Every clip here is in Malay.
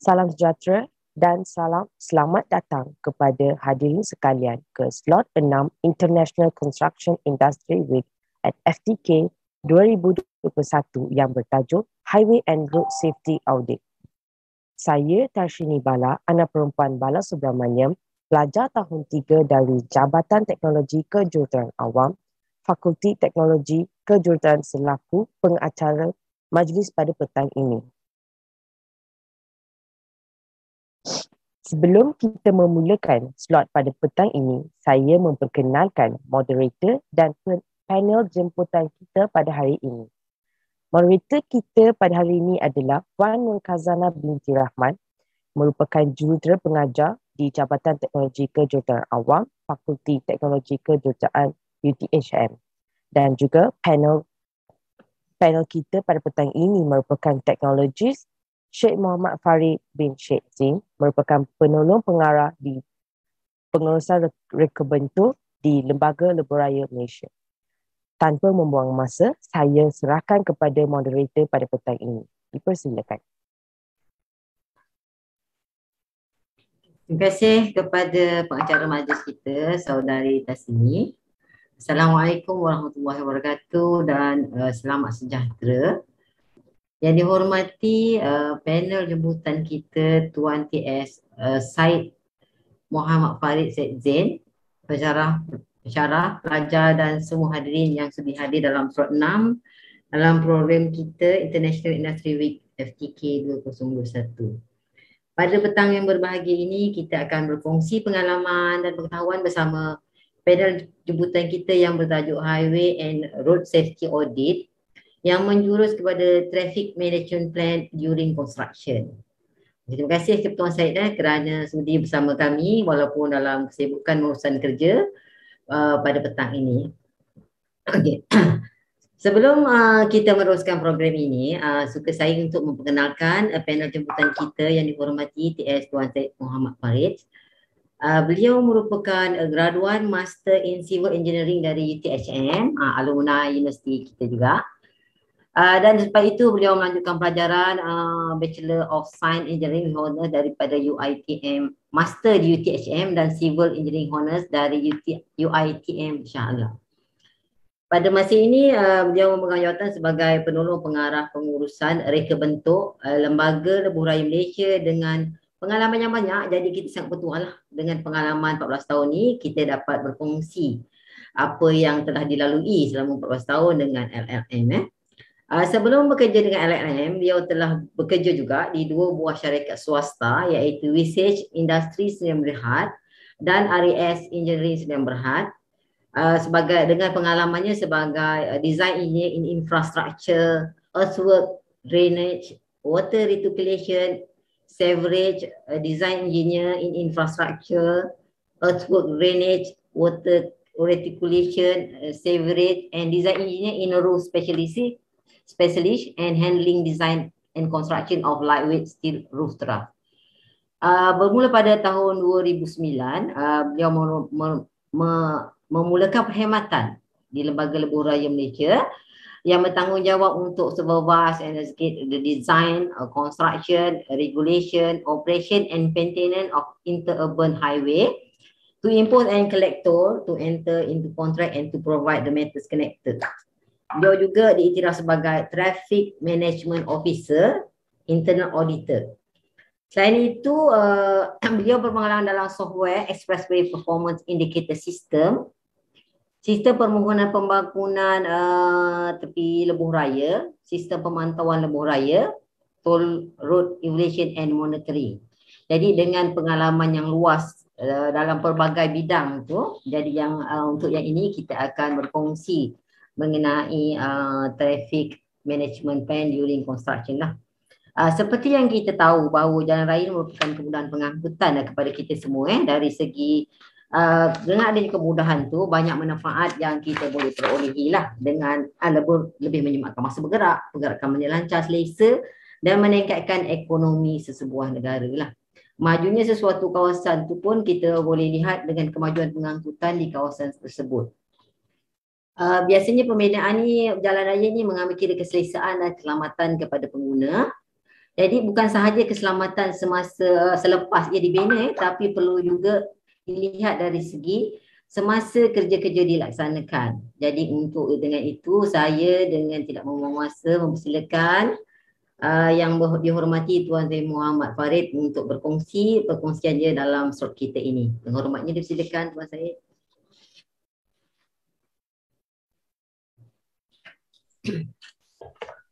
Salam sejahtera dan selamat datang kepada hadirin sekalian ke slot 6 International Construction Industry Week at FTK 2021 yang bertajuk Highway and Road Safety Audit. Saya Tarshini Bala, anak perempuan Bala Subramaniam, pelajar tahun 3 dari Jabatan Teknologi Kejuruteraan Awam, Fakulti Teknologi Kejuruteraan selaku pengacara majlis pada petang ini. Sebelum kita memulakan slot pada petang ini, saya memperkenalkan moderator dan panel jemputan kita pada hari ini. Moderator kita pada hari ini adalah Puan Nur Khazanah binti Rahman, merupakan jurutera pengajar di Jabatan Teknologi Kejuruteraan Awam, Fakulti Teknologi Kejuruteraan UTHM. Dan juga panel kita pada petang ini merupakan teknologis Sheikh Muhammad Farid bin Sheikh Zin, merupakan penolong pengarah di pengurusan reka bentuk di Lembaga Lebuh Raya Malaysia. Tanpa membuang masa, saya serahkan kepada moderator pada petang ini. Dipersilakan. Terima kasih kepada pengacara majlis kita, Saudari Tasni. Assalamualaikum warahmatullahi wabarakatuh dan selamat sejahtera. Yang dihormati panel jemputan kita Tuan TS Syed Muhammad Farid Syed Zain, pensyarah, pelajar dan semua hadirin yang sudi hadir dalam slot 6 dalam program kita International Industry Week FTK 2021. Pada petang yang berbahagia ini, kita akan berkongsi pengalaman dan pengetahuan bersama panel jemputan kita yang bertajuk Highway and Road Safety Audit yang menjurus kepada Traffic Management Plan during construction. Terima kasih Ketua Syed kerana sudi bersama kami walaupun dalam kesibukan urusan kerja pada petang ini. Okay. Sebelum kita meneruskan program ini, suka saya untuk memperkenalkan panel jemputan kita yang dihormati TS Tuan Syed Muhammad Farid. Beliau merupakan graduan Master in Civil Engineering dari UTHM, alumni universiti kita juga. Dan selepas itu beliau melanjutkan pelajaran Bachelor of Science Engineering Honours daripada UiTM, Master di UTHM dan Civil Engineering Honours dari UiTM insya-Allah. Pada masa ini beliau memegang jawatan sebagai penolong pengarah pengurusan reka bentuk Lembaga Lebuh Raya Malaysia dengan pengalaman yang banyak. Jadi kita sangat bertuah lah dengan pengalaman 14 tahun ni kita dapat berkongsi apa yang telah dilalui selama 14 tahun dengan LLM. Sebelum bekerja dengan LLM, beliau telah bekerja juga di dua buah syarikat swasta iaitu Visage Industri Sdn Bhd dan RAS Engineering Sdn Bhd sebagai dengan pengalamannya sebagai design engineer in infrastructure, earthwork, drainage, water reticulation, sewerage, design engineer in infrastructure, earthwork, drainage, water reticulation, sewerage, and design engineer in road specialist and handling design and construction of lightweight steel roof truss. Bermula pada tahun 2009, beliau memulakan perkhidmatan di Lembaga Lebuh Raya Malaysia yang bertanggungjawab untuk supervise and execute the design, construction, regulation, operation and maintenance of interurban highway, to impose and collect toll, to enter into contract and to provide the matters connected. Beliau juga diiktiraf sebagai Traffic Management Officer, Internal Auditor. Selain itu, beliau berpengalaman dalam software Expressway Performance Indicator System, sistem permohonan pembangunan tepi lebuh raya, sistem pemantauan lebuh raya, toll road evaluation and monitoring. Jadi dengan pengalaman yang luas dalam pelbagai bidang tu, jadi yang untuk yang ini kita akan berkongsi mengenai traffic management plan during construction lah. Seperti yang kita tahu bahawa jalan raya merupakan kemudahan pengangkutan kepada kita semua dari segi dengan adanya kemudahan tu banyak manfaat yang kita boleh perolehi lah dengan lebih menyematkan masa bergerak, pergerakan menjadi lancar, selesa dan meningkatkan ekonomi sesebuah negara lah. Majunya sesuatu kawasan tu pun kita boleh lihat dengan kemajuan pengangkutan di kawasan tersebut. Biasanya pembinaan ni jalan raya ni mengambil kira keselesaan dan keselamatan kepada pengguna. Jadi bukan sahaja keselamatan semasa selepas ia dibina, tapi perlu juga dilihat dari segi semasa kerja-kerja dilaksanakan. Jadi untuk dengan itu saya dengan tidak membuang masa mempersilakan yang dihormati Tuan Zain Muhammad Farid untuk berkongsi perkongsian dia dalam slot kita ini. Penghormatnya dipersilakan Tuan Syed.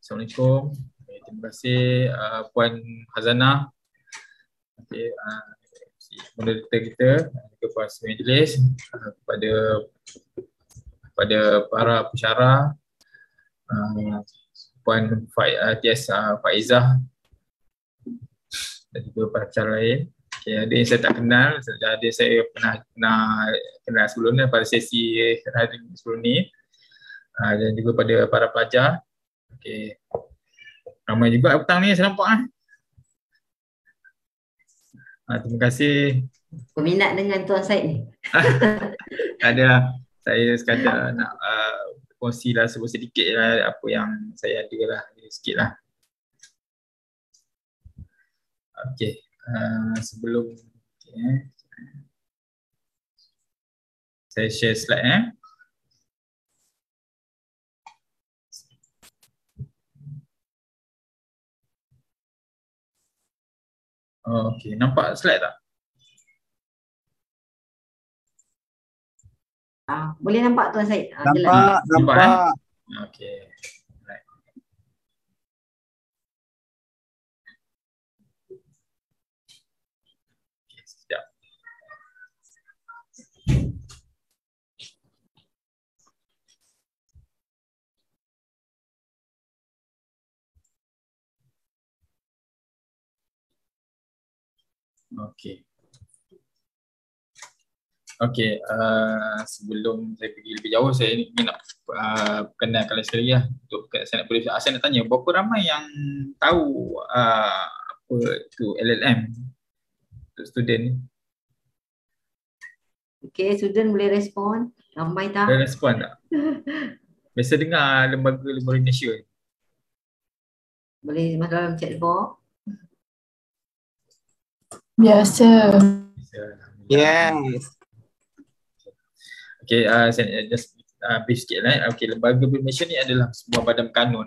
Assalamualaikum. Terima kasih Puan Hazana. Okay, moderator kita, kepada majlis, kepada para pensyarah, Puan Faizah dan juga para pensyarah lain. Okay, ada yang saya tak kenal, ada saya pernah kenal sebelumnya pada sesi hari sebelum ni, dan juga pada para pelajar. Okay. Ramai juga petang ni saya nampak. Terima kasih. Peminat dengan Tuan Syed ni? Adalah, saya sekadar nak kongsilah sedikit lah apa yang saya ada lah, sikit lah. Okay, sebelum saya share slide Okay, nampak slide tak? Boleh nampak Tuan Syed? Nampak. Okay. Right. Okay, sekejap. Okay. Okay, sebelum saya pergi lebih jauh, saya ingin nak perkenalkan sekali lah. Untuk saya nak tanya, berapa ramai yang tahu apa itu LLM untuk student ni? Okay, student boleh respon. Ramai tak? Boleh respon tak? Biasa dengar lembaga Indonesia. Boleh masuk dalam chat box. Biasa. Yes. Okay, saya just brief sikit lah. Okay, lembaga Malaysia ni adalah sebuah badan kanun.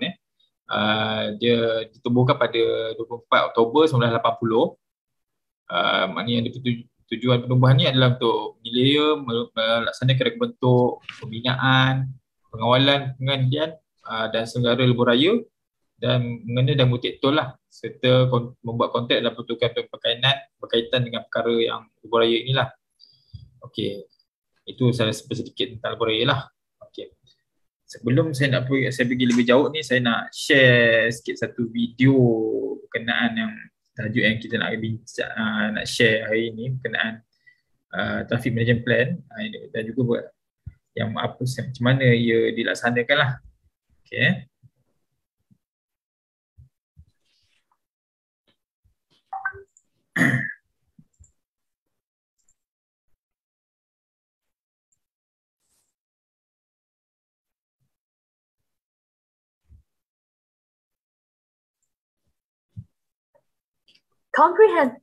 Dia ditubuhkan pada 24 Oktober 1980. Maknanya tujuan penubuhan ni adalah untuk menilai, melaksanakan reka bentuk, pembinaan, pengawalan, pengandian dan selenggara lebuh raya dan mengena dan mengutip tol lah, serta membuat konten dalam pertukaran berkaitan dengan perkara yang lebuh raya inilah. Okay. Itu saya sedikit tentang lebuh raya lah. Okay. Sebelum saya pergi lebih jauh ni, saya nak share sikit satu video berkenaan yang tajuk yang kita nak bincang, nak share hari ni berkenaan traffic management plan dan juga buat yang macam mana ia dilaksanakan lah. Okay. Comprehend.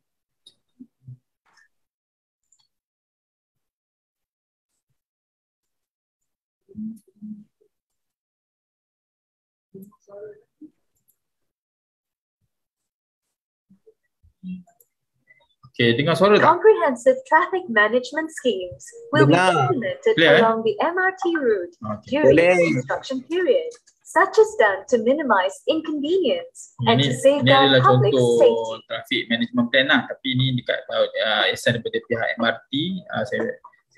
Okay, dengar suara tak? Comprehensive traffic management schemes will be implemented along the MRT route during the construction period, such as done to minimize inconvenience and to safeguard public safety. Ini adalah contoh traffic management plan lah, tapi ini dekat asal daripada pihak MRT, saya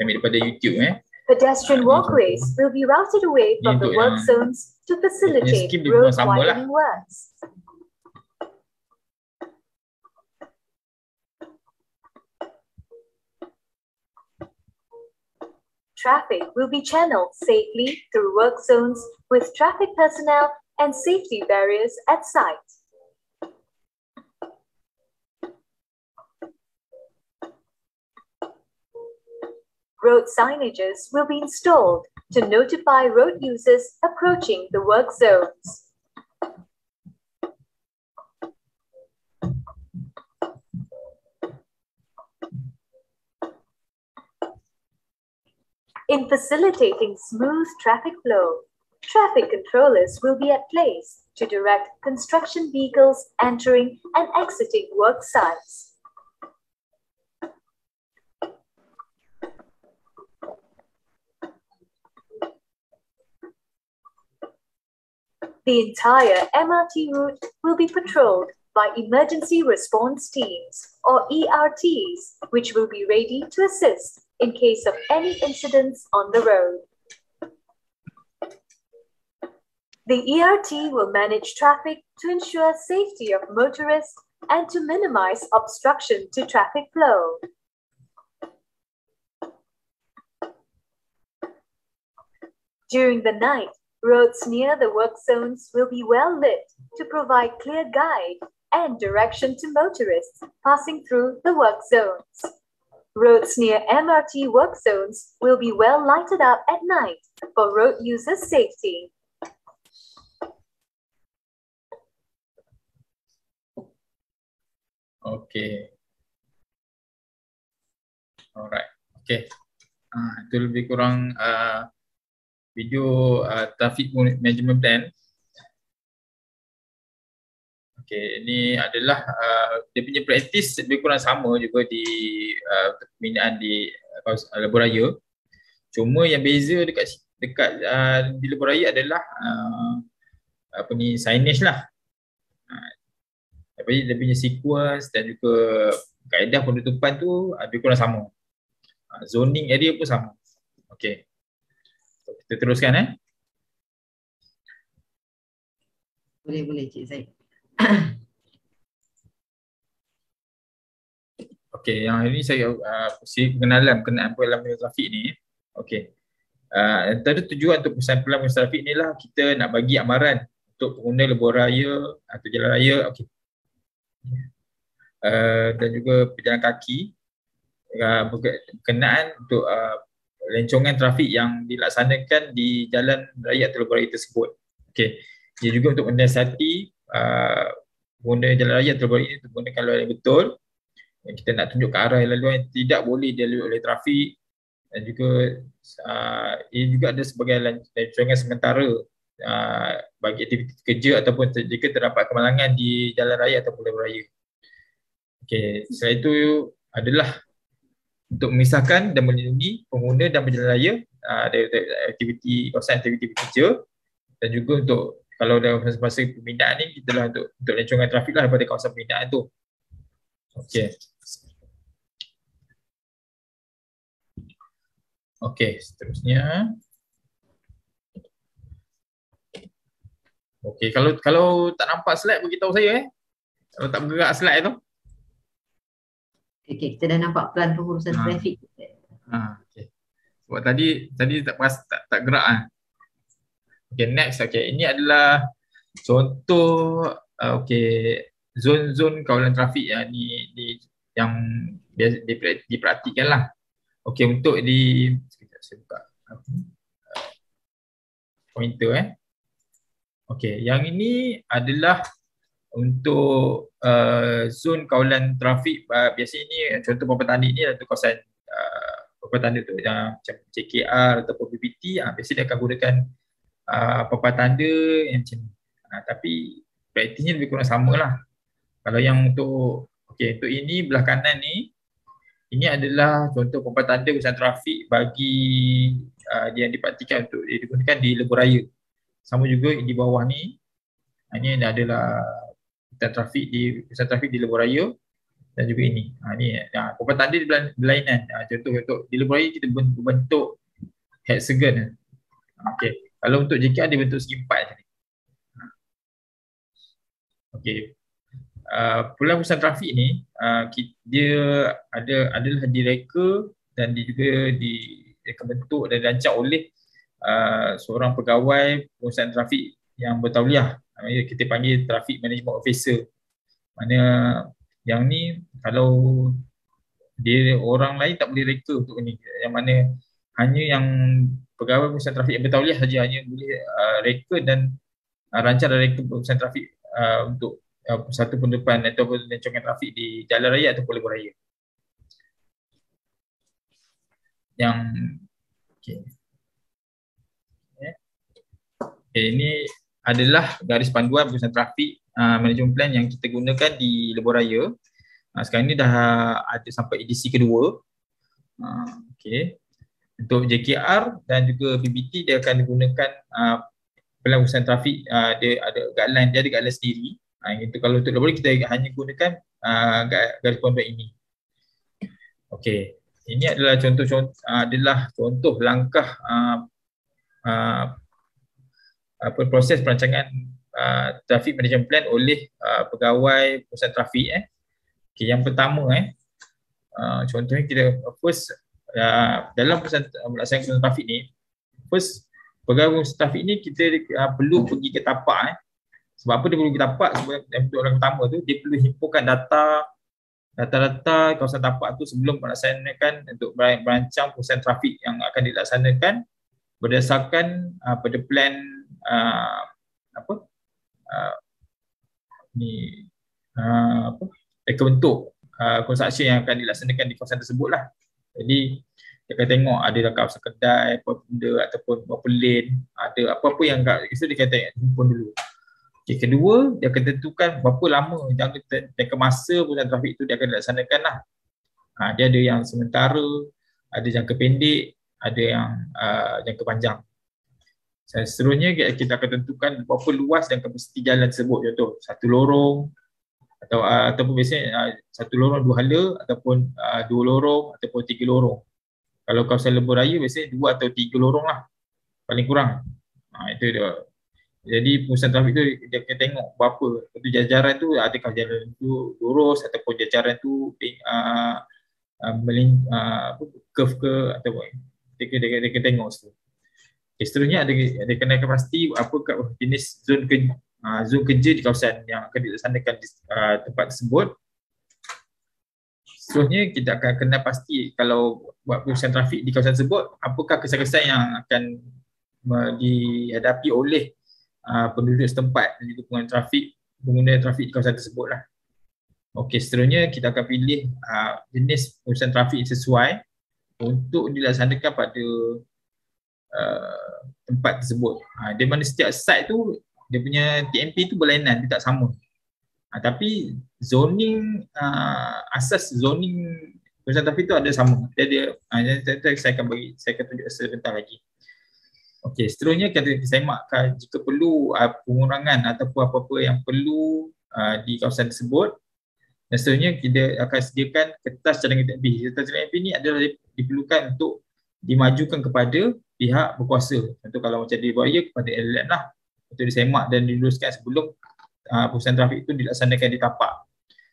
ambil daripada YouTube. Pedestrian walkways will be routed away from the work zones to facilitate road widening works. Traffic will be channeled safely through work zones with traffic personnel and safety barriers at site. Road signages will be installed to notify road users approaching the work zones. In facilitating smooth traffic flow, traffic controllers will be at place to direct construction vehicles entering and exiting work sites. The entire MRT route will be patrolled by emergency response teams or ERTs, which will be ready to assist in case of any incidents on the road. The ERT will manage traffic to ensure safety of motorists and to minimize obstruction to traffic flow. During the night, roads near the work zones will be well lit to provide clear guide and direction to motorists passing through the work zones. Roads near MRT work zones will be well lighted up at night for road users' safety. Okay. Alright. Okay. Itu lebih kurang video traffic management plan. Okay, ini adalah dia punya praktis lebih kurang sama juga di pembinaan di Lebuh-Raya. Cuma yang beza dekat di Lebuh-Raya adalah apa ni, signage lah. Tapi dia punya sequence dan juga kaedah penutupan tu lebih kurang sama. Zoning area pun sama. Okay. Kita teruskan Boleh Cik Zaid. Okey, yang ini saya pengenalan berkenaan pengenalan trafik ni. Okey. Antara tujuan untuk pengenalan trafik ni lah kita nak bagi amaran untuk pengguna lebuh raya atau jalan raya, okey. Dan juga pejalan kaki berkenaan untuk rancangan trafik yang dilaksanakan di jalan raya atau lebuh raya tersebut. Okey. Dia juga untuk menyiasati pengguna jalan raya atau lebuh raya ini untuk menggunakan laluan yang betul. Kita nak tunjuk ke arah laluan yang tidak boleh dilalui oleh trafik, dan juga ia juga ada sebagai rancangan sementara bagi aktiviti kerja ataupun jika terdapat kemalangan di jalan raya ataupun lebuh raya. Okey, selain itu adalah untuk memisahkan dan melindungi pengguna dan penjalan raya dari aktiviti kawasan aktiviti kerja, dan juga untuk kalau dalam masa pembinaan ni kita lah untuk rancangan trafik lah daripada kawasan pembinaan tu. Okey. Okey, seterusnya. Okey, kalau tak nampak slide beritahu saya Kalau tak bergerak slide tu. Okey, kita dah nampak plan pengurusan trafik. Okey. Sebab tadi tak gerak . Okay, next. Okay, ini adalah contoh zon-zon kawalan trafik yang yang diperhatikan lah. Okay, untuk sekejap saya buka pointer Okay, yang ini adalah untuk zon kawalan trafik. Biasanya ini contoh papan tanda ini untuk kawasan papan tanda tu macam CKR ataupun PPT. Biasanya dia akan gunakan papan tanda yang macam ni. Tapi praktisnya lebih kurang sama lah. Kalau yang untuk ini belah kanan ni, ini adalah contoh papan tanda urusan trafik bagi yang dipraktikan untuk digunakan di lebuh raya. Sama juga di bawah ni, ini adalah trafik urusan trafik di lebuh raya, dan juga ini. Ni papan tanda di berlainan. Contoh untuk di lebuh raya kita berbentuk hexagon. Okey. Kalau untuk JKR dia bentuk segi 4 tadi. Okey. Peluang urusan trafik ni dia adalah direka dan dia juga dibentuk dan dirancang oleh seorang pegawai pengurusan trafik yang bertauliah. Kita panggil traffic management officer. Mana yang ni kalau dia orang lain tak boleh reka untuk ni. Yang mana hanya yang pegawai pengurusan trafik yang bertauliah saja hanya boleh reka dan rancang dan reka pengurusan trafik untuk satu penutupan ataupun rancangan trafik di jalan raya ataupun lebuh raya. Yang Okay. Okay, ini adalah garis panduan pengurusan trafik management plan yang kita gunakan di Lebuh Raya. Sekarang ni dah ada sampai edisi kedua. Okay. Untuk JKR dan juga PBT dia akan digunakan plan pengurusan trafik, dia ada guideline sendiri. Itu kalau untuk Lebuh Raya kita hanya gunakan garis panduan ini. Okey, ini adalah contoh langkah proses perancangan traffic management plan oleh pegawai pengurusan trafik. Okey, yang pertama contohnya kita first dalam pelaksanaan pengurusan trafik ni, first pegawai pengurusan trafik ni kita perlu pergi ke tapak. Sebab apa dia perlu pergi tapak? Sebab yang pertama tu dia perlu himpunkan data kawasan tapak tu sebelum melaksanakan untuk merancang pengurusan trafik yang akan dilaksanakan berdasarkan pada plan reka bentuk construction yang akan dilaksanakan di kawasan tersebut lah. Jadi dia akan tengok adakah kawasan kedai, apa benda ataupun berapa lane, ada apa-apa yang kat situ dia akan tengok, himpun dulu. Okay, kedua, dia akan tentukan berapa lama jangka masa pengurusan trafik itu dia akan dilaksanakan lah. Dia ada yang sementara, ada jangka pendek, ada yang jangka panjang. Seterusnya kita akan tentukan berapa luas dan kapasiti jalan tersebut. Contoh, satu lorong ataupun biasanya satu lorong dua hala ataupun dua lorong ataupun tiga lorong. Kalau kawasan Lebuh Raya biasanya dua atau tiga lorong lah paling kurang. Itu dia. Jadi pengurusan trafik tu dia akan tengok berapa itu jajaran tu, adakah jalan tu lurus ataupun jajaran tu curve ke ataupun dia akan tengok situ. Okay, seterusnya ada kenaikan pasti apakah jenis zon kerja di kawasan yang akan dilaksanakan di tempat tersebut. Seterusnya kita akan kenal pasti kalau buat pengurusan trafik di kawasan tersebut, apakah kesan-kesan yang akan dihadapi oleh penduduk setempat dan juga pengguna trafik di kawasan tersebut lah. Okey, seterusnya kita akan pilih jenis pengurusan trafik yang sesuai untuk dilaksanakan pada tempat tersebut. Di mana setiap site tu dia punya TMP tu berlainan, dia tak sama. Tapi zoning, asas zoning pengurusan trafik tu ada sama. Saya akan tunjuk sebentar lagi. Okey, seterusnya kita semakkan jika perlu pengurangan ataupun apa-apa yang perlu di kawasan tersebut. Dan seterusnya kita akan sediakan kertas cadangan TMP. Kertas cadangan TMP ni adalah diperlukan untuk dimajukan kepada pihak berkuasa. Contoh kalau macam di Buaya kepada LLM lah, untuk disemak dan diluluskan sebelum pengurusan trafik itu dilaksanakan di tapak.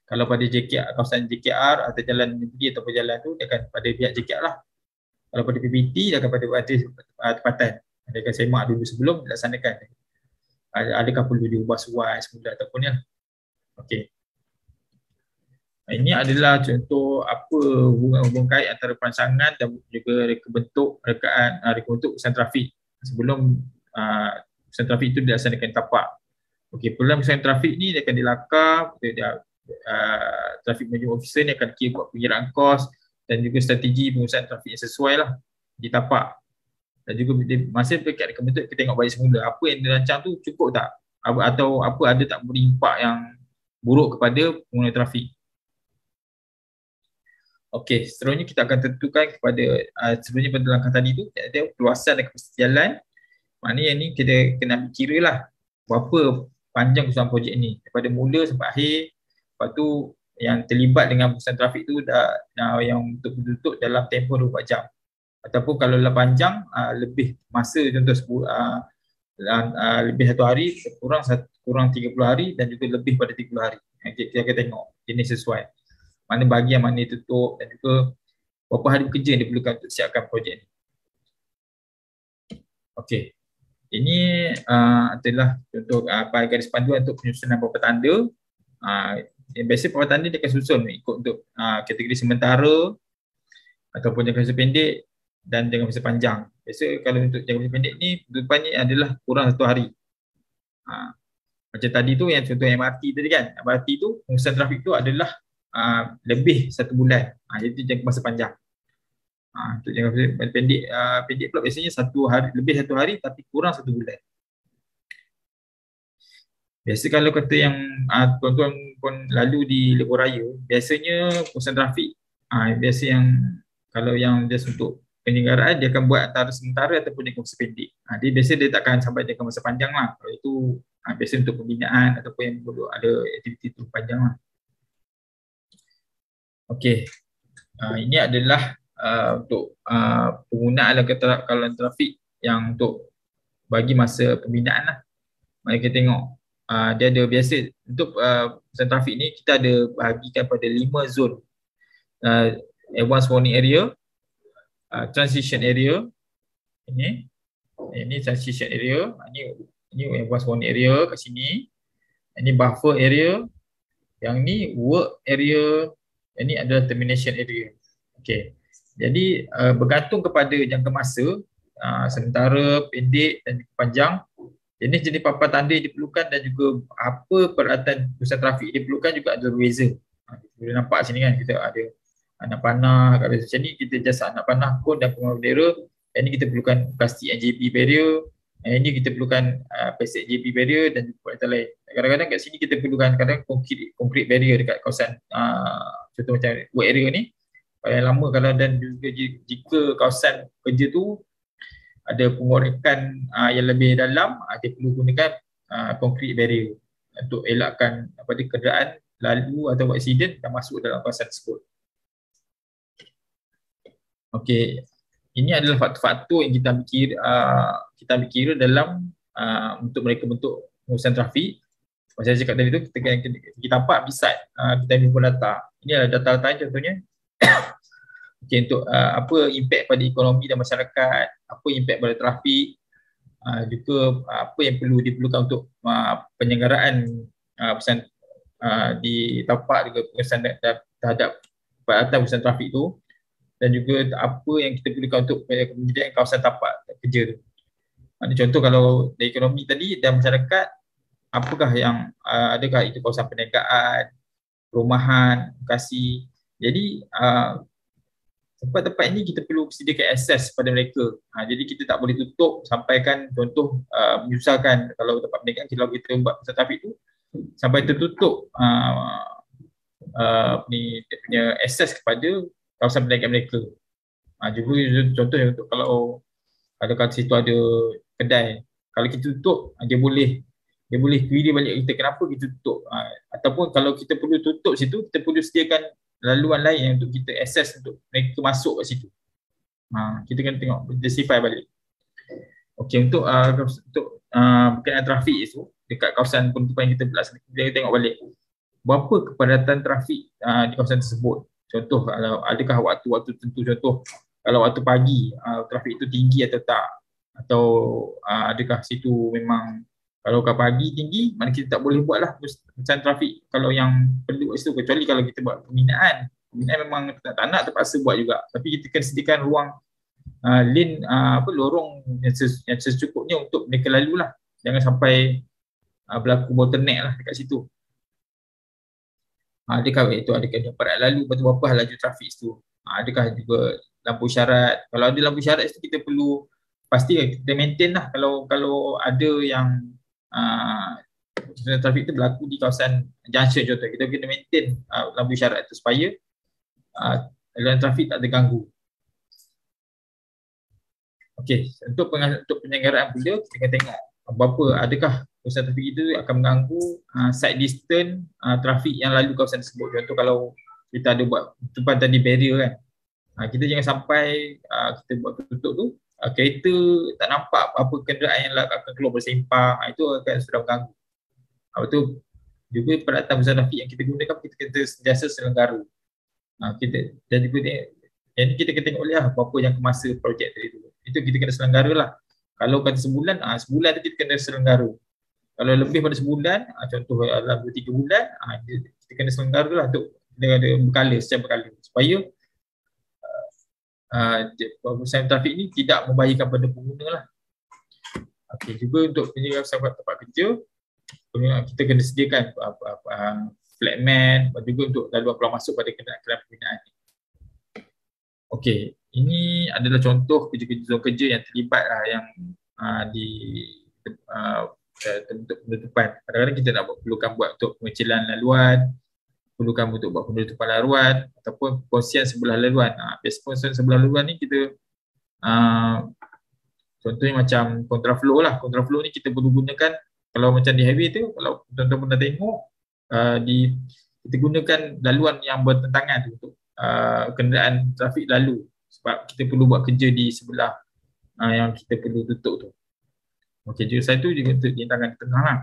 Kalau pada JKR, kawasan JKR atau jalan negeri ataupun jalan tu, dia akan pada pihak JKR lah. Kalau pada PBT, dia akan pada tempatan. Dia akan semak dulu sebelum dilaksanakan. Adakah perlu diubah suai semula ataupun ya. Okey. Ini adalah contoh apa hubungan kait antara perancangan dan juga reka bentuk pengurusan trafik sebelum pengurusan trafik itu dilaksanakan tapak. Okey, pelan pengurusan trafik ni dia akan dilakar, traffic management officer ni akan buat pengiraan kos dan juga strategi pengurusan trafik yang sesuai lah di tapak. Dan juga masa dekat reka bentuk kita tengok balik semula apa yang dirancang tu cukup tak atau apa ada tak beri impak yang buruk kepada pengguna trafik. Okey, seterusnya kita akan tentukan kepada sebenarnya pada langkah tadi tu ada perluasan dan kapasiti jalan. Maknanya ni kita kena ambil kira lah berapa panjang keseluruhan projek ni daripada mula sampai akhir. Lepas tu yang terlibat dengan pengurusan trafik tu dah yang untuk ditutup dalam tempoh 24 jam. Ataupun kalau panjang lebih masa, contoh lebih 1 hari, kurang 30 hari dan juga lebih pada 30 hari. Kita akan tengok jenis sesuai. Mana bahagian mana ditutup dan juga berapa hari bekerja yang diperlukan untuk siapkan projek ni. Okey. Ini adalah contoh garis panduan untuk penyusunan papan tanda. Biasa papan tanda dia akan susun ikut untuk kategori sementara ataupun jangka masa pendek dan jangka masa panjang. Biasa kalau untuk jangka masa pendek ni tutupannya adalah kurang 1 hari. Macam tadi tu yang contoh MRT tadi kan. MRT tu pengurusan trafik tu adalah lebih 1 bulan. Jadi jangka masa panjang. Untuk jangka pendek, pendek pula biasanya 1 hari, lebih 1 hari tapi kurang 1 bulan. Biasa kalau kata yang tuan-tuan pun lalu di lebuh raya, biasanya pengurusan trafik, biasa yang kalau yang just untuk penyelenggaraan dia akan buat antara sementara ataupun jangka masa pendek. Dia biasa dia takkan sampai jangka masa panjang lah. Kalau itu biasa untuk pembinaan ataupun yang perlu ada aktiviti tu panjang lah. Okey, ini adalah untuk penggunaan kawalan trafik yang untuk bagi masa pembinaan lah. Mari kita tengok. Dia ada biasa untuk pengurusan trafik ni kita ada bahagikan pada 5 zon. Advance warning area, transition area, ini transition area, ini advance warning area kat sini, ini buffer area, yang ni work area, yang ni adalah termination area. Okey. Jadi bergantung kepada jangka masa, sementara, pendek dan panjang. Jenis papan tanda yang diperlukan dan juga apa peralatan pengurusan trafik diperlukan juga ada berbeza. Boleh nampak sini kan kita ada anak panah, kalau macam ni kita just anak panah, kon dan pengawas bendera. Yang ni kita perlukan plastik NJP barrier. Yang ni kita perlukan plastik NJP barrier dan juga peralatan lain. Kadang-kadang kat sini kita perlukan kadang concrete barrier dekat kawasan contoh macam work area ni. Paling lama kalau dan juga jika kawasan kerja tu ada pengorekan yang lebih dalam, dia perlu gunakan concrete barrier untuk elakkan kenderaan lalu atau aksiden dan masuk dalam kawasan tersebut. Okey, ini adalah faktor-faktor yang kita ambil kira dalam untuk mereka bentuk pengurusan trafik. Macam saya cakap tadi tu, kita nampak besar kita ambil data. Ini adalah data-data contohnya. Okay, untuk apa impact pada ekonomi dan masyarakat, apa impact pada trafik, juga apa yang diperlukan untuk penyelenggaraan perusahaan di tapak juga pengurusan terhadap peralatan perusahaan trafik tu, dan juga apa yang kita perlukan untuk penyediaan kawasan tapak kerja tu. Contoh kalau dari ekonomi tadi dan masyarakat, apakah yang adakah itu kawasan perniagaan, perumahan, lokasi. Jadi tempat-tempat ini kita perlu sediakan akses kepada mereka. Jadi kita tak boleh tutup sampaikan contoh menyusahkan kalau tempat perniagaan kalau kita buat pusat trafik tu sampai tertutup dia punya akses kepada kawasan perniagaan mereka. Juga contoh untuk kalau kat situ ada kedai, kalau kita tutup dia boleh query balik kita kenapa kita tutup. Ataupun kalau kita perlu tutup situ, kita perlu sediakan laluan lain yang untuk kita akses untuk mereka masuk kat situ. Kita kena tengok, justify balik. Okey, untuk berkenaan trafik itu dekat kawasan penutupan yang kita laksanakan, kita tengok balik berapa kepadatan trafik di kawasan tersebut. Contoh, adakah waktu-waktu tertentu, contoh kalau waktu pagi trafik itu tinggi atau tak, atau adakah situ memang kalau kat pagi tinggi, mana kita tak boleh buat lah perusahaan trafik kalau yang perlu kat situ, kecuali kalau kita buat pembinaan memang tak nak terpaksa buat juga, tapi kita kena sediakan ruang lane, lorong yang secukupnya untuk mereka lalu lah, jangan sampai berlaku bottleneck lah dekat situ. Adakah dapat lalu berapa laju trafik situ, adakah juga lampu isyarat. Kalau ada lampu isyarat itu kita perlu pasti kita maintain lah. Kalau ada yang trafik itu berlaku di kawasan junction contoh, kita kena maintain lampu isyarat itu supaya aliran trafik tak terganggu. Okey, untuk penyelenggaraan pula kita kena tengok berapa adakah kawasan trafik itu akan mengganggu side distance trafik yang lalu kawasan tersebut. Contoh kalau kita ada buat tempat tadi barrier kan, kita jangan sampai kita buat tutup tu kereta tak nampak apa kenderaan yang akan keluar bersempang, itu akan sudah mengganggu. Lepas tu juga peralatan perusahaan trafik yang kita gunakan kita kena sentiasa selenggara. Dan juga yang kita kena tengok lihat berapa yang masa projek tadi tu. Itu kita kena selenggara lah. Kalau kata sebulan tu kita kena selenggara. Kalau lebih pada sebulan, contoh dalam 2-3 bulan, kita kena selenggara lah untuk ada berkala, secara berkala supaya perusahaan trafik ini tidak membahayakan pada pengguna lah. Okey, juga untuk penyelenggaraan tempat kerja, kita kena sediakan flagman dan juga untuk laluan keluar masuk pada kenderaan pembinaan. Okey, ini adalah contoh zon kerja yang terlibat lah, yang di untuk penutupan. Kadang-kadang kita nak perlukan buat untuk pengecilan laluan, perlukan untuk buat penutupan laluan ataupun perkongsian sebelah laluan. Biasa perkongsian sebelah laluan ni kita contohnya macam kontraflow lah. Kontraflow ni kita perlu gunakan kalau macam di highway tu, kalau tuan-tuan pernah tengok kita gunakan laluan yang bertentangan tu untuk kenderaan trafik lalu, sebab kita perlu buat kerja di sebelah yang kita perlu tutup tu. Okey, jurusan tu juga untuk rintangan di tengah lah.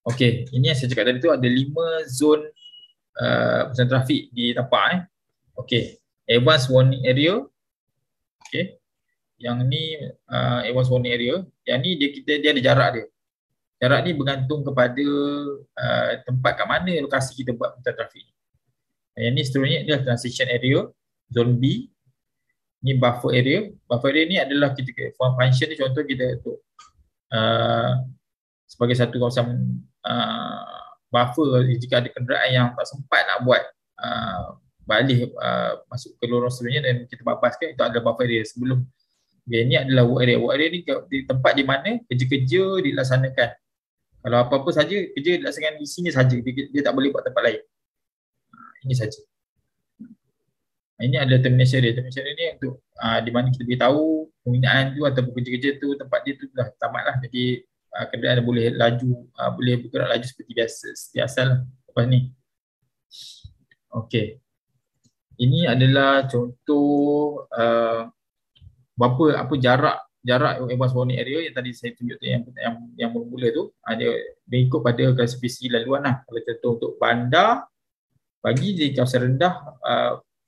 Okey, ini yang saya cakap tadi tu ada 5 zon pesan trafik di tapak. Okey, advance warning area. Okey, yang ni advance warning area. Yang ni dia ada jarak dia. Jarak ni bergantung kepada tempat kat mana lokasi kita buat pesan trafik. Yang ni seterusnya adalah transition area, zone B. Ni buffer area. Buffer area ni adalah kita function ni, contoh kita untuk sebagai satu kawasan buffer jika ada kenderaan yang tak sempat nak buat balik masuk ke lorong sebenarnya dan kita bypasskan, itu adalah buffer area sebelum. Ini adalah work area. Work area ni di tempat di mana kerja-kerja dilaksanakan. Kalau apa-apa saja kerja dilaksanakan di sini saja, dia tak boleh buat tempat lain. Ini saja. Ini adalah termination area. Termination area ni untuk di mana kita beritahu penggunaan tu atau kerja-kerja tu, tempat dia tu dah tamat lah. Jadi kenderaan boleh laju, boleh bergerak laju seperti biasa lah lepas ni. Okey. Ini adalah contoh apa jarak advance warning area yang tadi saya tunjuk tu, yang mula-mula tu. Dia mengikut pada klasifikasi laluan lah. Kalau contoh untuk bandar, bagi di kawasan rendah,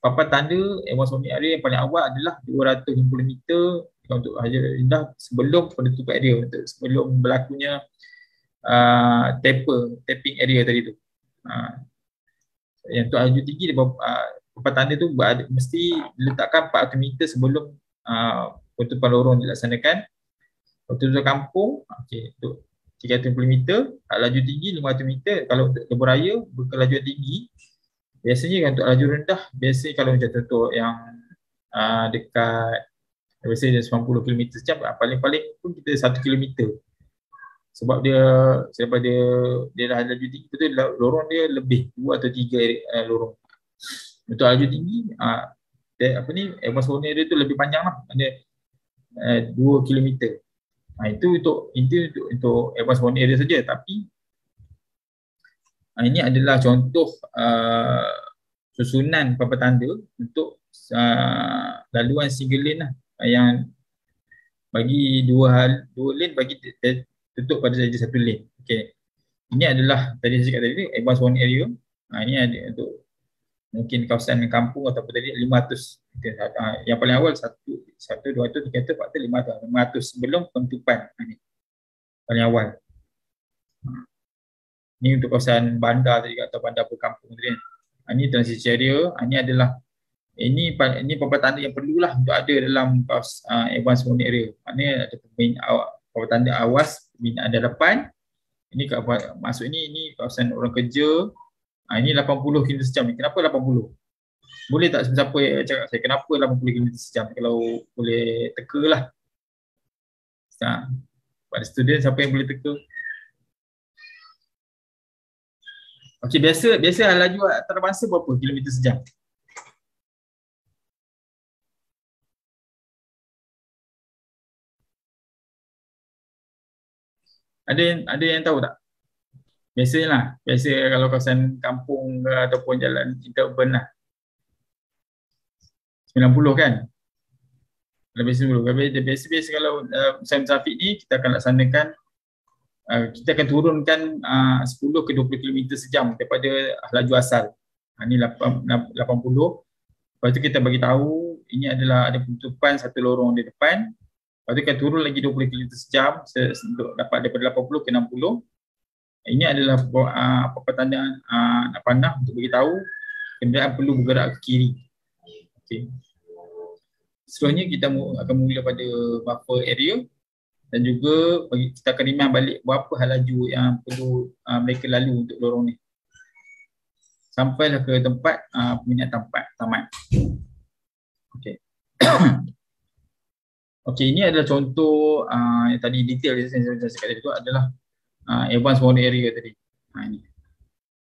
papan tanda advance warning area yang paling awal adalah 250 meter untuk haja rendah sebelum penutupan area, untuk sebelum berlakunya tapping area tadi tu. Yang untuk laju tinggi, papan tanda tu mesti diletakkan 400 meter sebelum penutupan lorong dilaksanakan. Untuk kampung, untuk 350 meter, laju tinggi 500 meter. Kalau untuk lebuh raya berkelajuan tinggi, biasanya untuk laju rendah, biasanya kalau macam contoh yang dekat biasanya 90 km sejam, paling-paling pun kita 1 km. Sebab dia dah laju tinggi, betul lorong dia lebih 2 atau 3 lorong. Untuk laju tinggi, advance warning area tu lebih panjang lah, ada 2 km. Itu untuk advance warning area saja. Tapi ini adalah contoh susunan papan tanda untuk laluan single lane lah, yang bagi dua lane bagi tutup pada saja satu lane. Okey. Ini adalah tadi saya cakap tadi advance warning area. Ini ada untuk mungkin kawasan kampung ataupun tadi 500. Yang paling awal 1, 200, 300, 400, 500 sebelum penutupan. Ini paling awal. Ini untuk kawasan bandar tadi atau bandar berkampung tadi. Ini transition area. Ini adalah ini papan tanda yang perlulah untuk ada dalam advance warning area. Maknanya ada papan tanda awas pembinaan depan. Ini masuk ini kawasan orang kerja. Ini 80 km sejam. Kenapa 80? Boleh tak siapa yang cakap saya kenapa 80 km sejam? Kalau boleh teka lah. Pada student siapa yang boleh teka? Okey, biasa laju antarabangsa berapa kilometer sejam? Ada yang tahu tak? Biasa kalau kawasan kampung ataupun jalan interurban lah. 90 kan? Lebih 90. Biasa kalau pesan trafik ni kita akan laksanakan, kita akan turunkan 10 ke 20 km sejam daripada laju asal. Ini 80. Lepas tu kita bagi tahu ini adalah ada penutupan satu lorong di depan. Lepas tu akan turun lagi 20 km sejam untuk dapat daripada 80 ke 60. Ini adalah petanda nak panah untuk bagi tahu kenderaan perlu bergerak ke kiri. Okey. Seterusnya kita akan mula pada buffer area dan juga kita akan remind balik berapa hal laju yang perlu mereka lalu untuk lorong ni. sampailah ke tempat peminatan tamat. Okey. Okey, ini adalah contoh yang tadi detail yang saya cakap tadi tu adalah advanced boundary area tadi. Ini.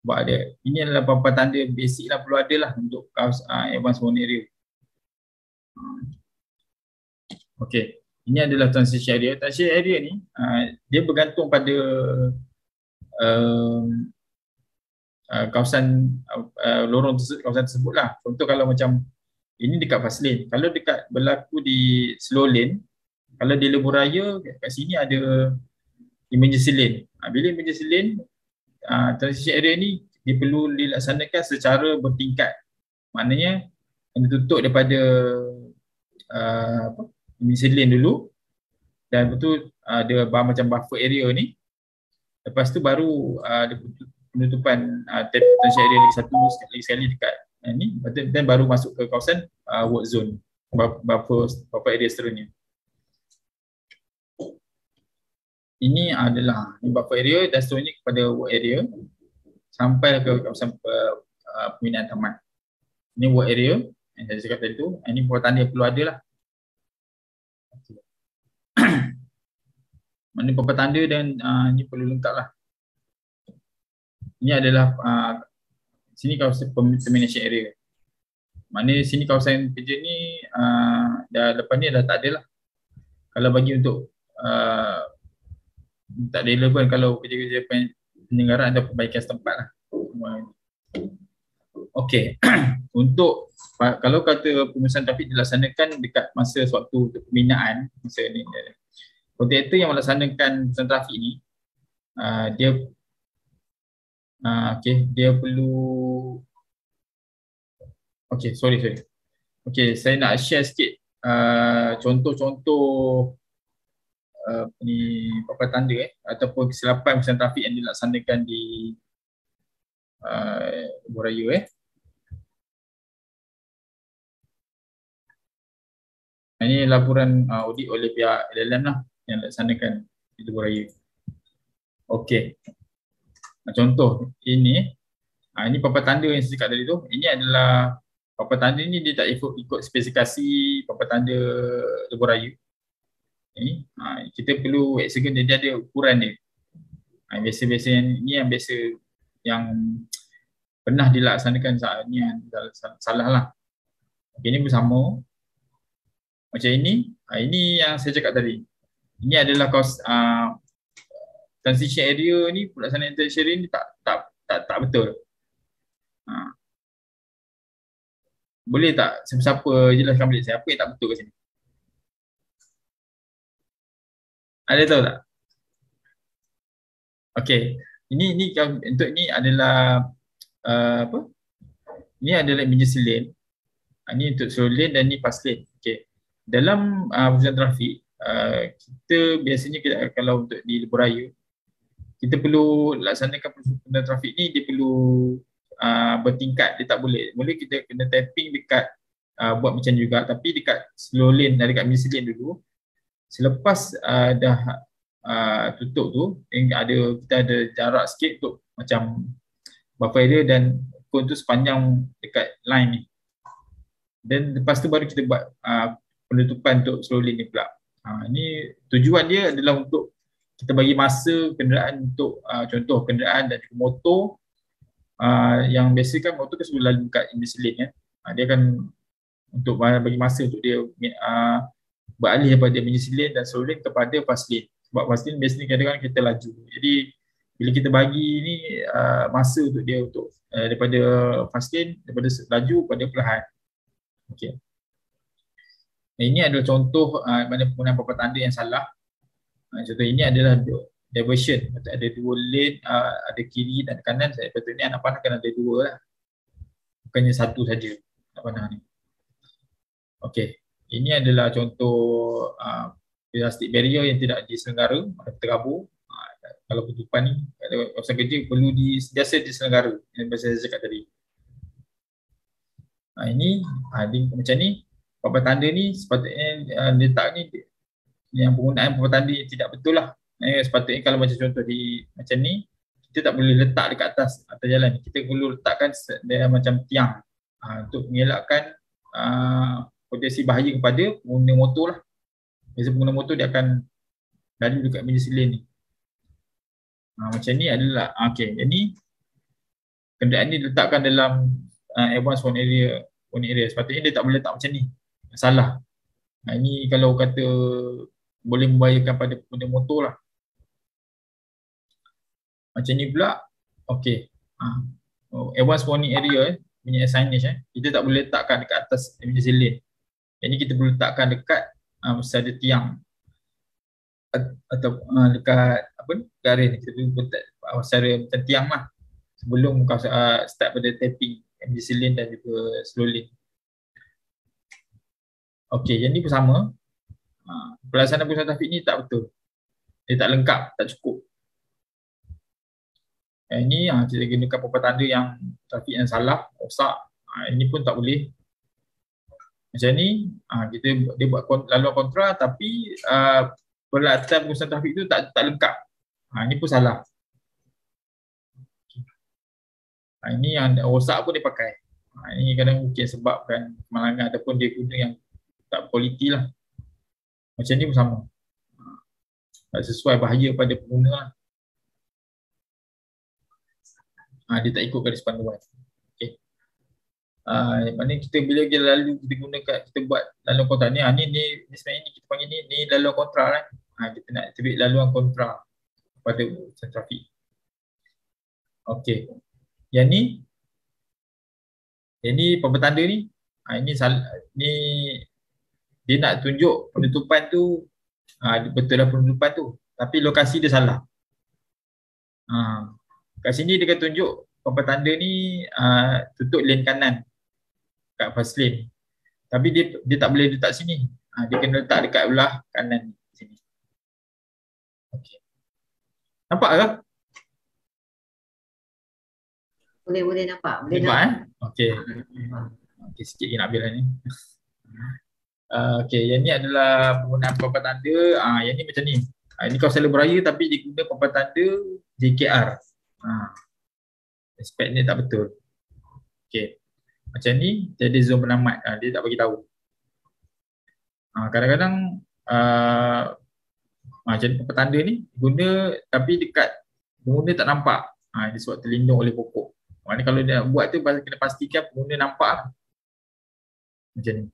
Sebab ada. Ini adalah beberapa tanda basic lah, perlu ada lah untuk advanced boundary area. Okey, ini adalah transition area. Transition area ni dia bergantung pada kawasan lorong kawasan tersebut lah. Contoh kalau macam ini dekat fast lane, kalau dekat berlaku di slow lane, kalau di lebuh raya kat sini ada emergency lane. Bila emergency lane, transition area ni dia perlu dilaksanakan secara bertingkat. Maknanya ditutup daripada emergency lane dulu, dan betul ada macam buffer area ni. Lepas tu baru ada penutupan transition area lagi sekali dekat ni, dan baru masuk ke kawasan work zone, buffer area seterusnya. Ini adalah buffer area dan seterusnya kepada work area sampai ke kawasan pembinaan tamat. Ini work area yang saya cakap tadi tu. Ini beberapa tanda yang perlu ada lah. Mana beberapa tanda dan ini perlu lengkap lah. Ini adalah sini kawasan termination area. Mana sini kawasan kerja ni dah lepas ni dah tak ada lah. Kalau bagi untuk tak relevan kalau kerja-kerja penyelenggaraan atau perbaikan setempat lah. Okey. Untuk kalau kata pengurusan trafik dilaksanakan dekat masa suatu pembinaan, masa ni kontraktor yang melaksanakan pengurusan trafik ni dia perlu sorry. Okey, saya nak share sikit contoh-contoh beberapa tanda ataupun kesilapan pengurusan trafik yang dilaksanakan di lebuh raya. Ini laporan audit oleh pihak LLM lah yang dilaksanakan di lebuh raya. Okey. Contoh ini beberapa tanda yang saya cakap tadi tu. Ini adalah beberapa tanda ni dia tak ikut spesifikasi beberapa tanda lebuh raya. Kita perlu hexagon dia ada ukuran dia. Biasa-biasa yang biasa yang pernah dilaksanakan saat ni yang salah lah. Okay, ini bersama macam ini. Ini yang saya cakap tadi. Ini adalah transition area ni, pelaksanaan transition area ni tak betul. Boleh tak siapa-siapa jelaskan balik saya apa yang tak betul kat sini? Ada tahu tak? Okey. Ini untuk ni adalah Ini adalah emergency lane. Ini untuk slow lane dan ni fast lane. Okey. Dalam pengurusan trafik, kita biasanya kalau untuk di lebuh raya, kita perlu laksanakan pengurusan trafik ni, dia perlu bertingkat. Dia tak boleh kita kena tapping dekat buat macam juga, tapi dekat slow lane dan dekat emergency lane dulu. Selepas dah tutup tu, kita ada jarak sikit untuk macam buffer area dan pun tu sepanjang dekat line ni. Dan lepas tu baru kita buat penutupan untuk slow lane ni pula. Ini tujuan dia adalah untuk kita bagi masa kenderaan untuk contoh kenderaan dan motor yang biasa kan motor kan sebelum lalu dekat emergency lane kan. Dia akan untuk bagi masa untuk dia beralih daripada emergency lane dan slow lane kepada fast lane. Sebab fast lane biasanya kadang-kadang kita laju. Jadi bila kita bagi ni masa untuk dia untuk daripada fast lane, daripada laju pada perlahan. Okey. Ini adalah contoh mana penggunaan beberapa tanda yang salah. Contoh ini adalah diversion. Ada dua lane, ada kiri dan kanan. Saya patutnya anak panah kan ada dua lah. Bukannya satu saja anak panah ni. Okey. Ini adalah contoh plastik barrier yang tidak diselenggara, terabur. Kalau penutupan ni, kawasan kerja perlu biasa diselenggara. Yang biasa saya cakap tadi. Ini macam ni. Beberapa tanda ni sepatutnya letak ni yang penggunaan beberapa tanda yang tidak betul lah. Sepatutnya kalau macam contoh macam ni, kita tak boleh letak dekat atas jalan. Kita perlu letakkan dia macam tiang untuk mengelakkan potensi bahaya kepada pengguna motor lah. Biasa pengguna motor dia akan lari dekat emergency lane ni. Macam ni adalah jadi kenderaan ni diletakkan dalam advanced warning area. Sepatutnya dia tak boleh letak macam ni. Salah. Ini kalau kata boleh membahayakan pada pengguna motor lah. Macam ni pula, advanced warning area punya signage kita tak boleh letakkan dekat atas emergency lane. Jadi kita perlu letakkan dekat ada tiang atau dekat garis ni. Kita perlu letak secara macam tiang lah sebelum start pada tapping emergency lane dan juga slow lane. Yang ni pun sama. Pelaksanaan pengurusan trafik ni tak betul. Dia tak lengkap, tak cukup. Ini kita gunakan papan tanda yang trafik yang salah, rosak. Ini pun tak boleh. Macam ni, dia buat laluan kontra tapi peralatan pengurusan trafik tu tak lengkap. Ini pun salah. Ini yang rosak pun dia pakai. Ini kadang mungkin sebabkan kemalangan ataupun dia guna yang tak kualiti lah. Macam ni pun sama. Tak sesuai, bahaya pada pengguna lah. Dia tak ikut garis panduan. Maknanya kita bila kita lalu kita gunakan, kita buat laluan kontra ni, ni sebenarnya ni kita panggil ni laluan kontra lah. Kita nak aktivate laluan kontra pada trafik. Yang ni papan tanda ni, ni dia nak tunjuk penutupan tu betul lah penutupan tu, tapi lokasi dia salah. Kat sini dia akan tunjuk papan tanda ni tutup lane kanan kat first lane, tapi dia tak boleh letak sini. Dia kena letak dekat belah kanan sini. Nampak ke? Boleh nampak. Boleh nampak Okey, sikit lagi nak ambil ni. Yang ni adalah penggunaan papan tanda. Yang ni macam ni. Ini kawasan lebuh raya tapi dia guna papan tanda JKR. Spek ni tak betul. Macam ni jadi zon penamat. Dia tak bagi tahu. Kadang-kadang macam ni papan tanda ni guna tapi dekat pengguna tak nampak. Dia sebab terlindung oleh pokok. Maknanya kalau dia buat tu kena pastikan pengguna nampak lah. Macam ni.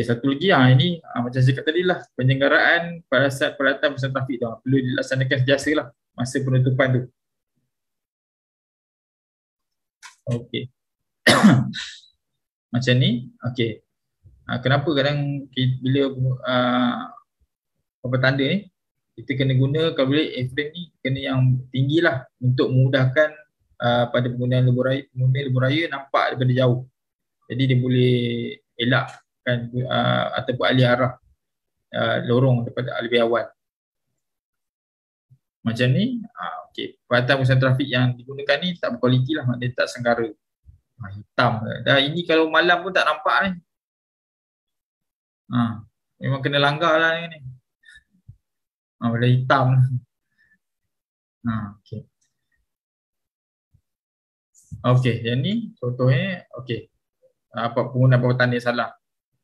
Satu lagi ini macam saya kata tadi lah, penyelenggaraan peralatan pengurusan trafik tu perlu dilaksanakan sentiasa lah masa penutupan tu. Macam ni. Kenapa kadang bila papan tanda ni kita kena guna, kalau boleh A-frame ni kena yang tinggi lah untuk memudahkan pada penggunaan lebuh raya nampak daripada jauh. Jadi dia boleh elak ataupun alih arah lorong daripada lebih awal. Macam ni, peralatan pengurusan trafik yang digunakan ni tak berkualiti lah, maknanya tak senggara. Hitam. Dan ini kalau malam pun tak nampak ni. Memang kena langgar lah ni. Warna hitam. Yang ni contohnya, penggunaan papan tanda salah.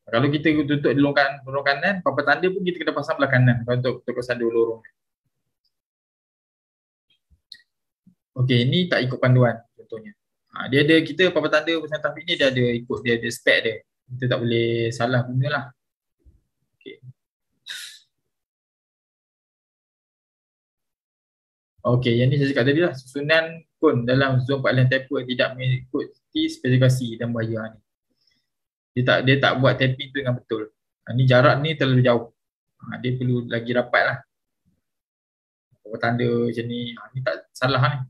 Kalau kita tutup di lorong kanan, papan tanda pun kita kena pasang belah kanan untuk kawasan dua lorong. Ini tak ikut panduan contohnya. Dia ada, kita papan tanda pengurusan trafik ni dia ada spek dia. Kita tak boleh salah gunalah. Yang ni saya cakap tadi lah, susunan kon dalam zon peralihan taper tidak mengikuti spesifikasi dan bahaya ni. Dia tak buat tapping tu dengan betul. Ni jarak ni terlalu jauh. Dia perlu lagi rapat lah. Tanda macam ni, ni tak salah ni.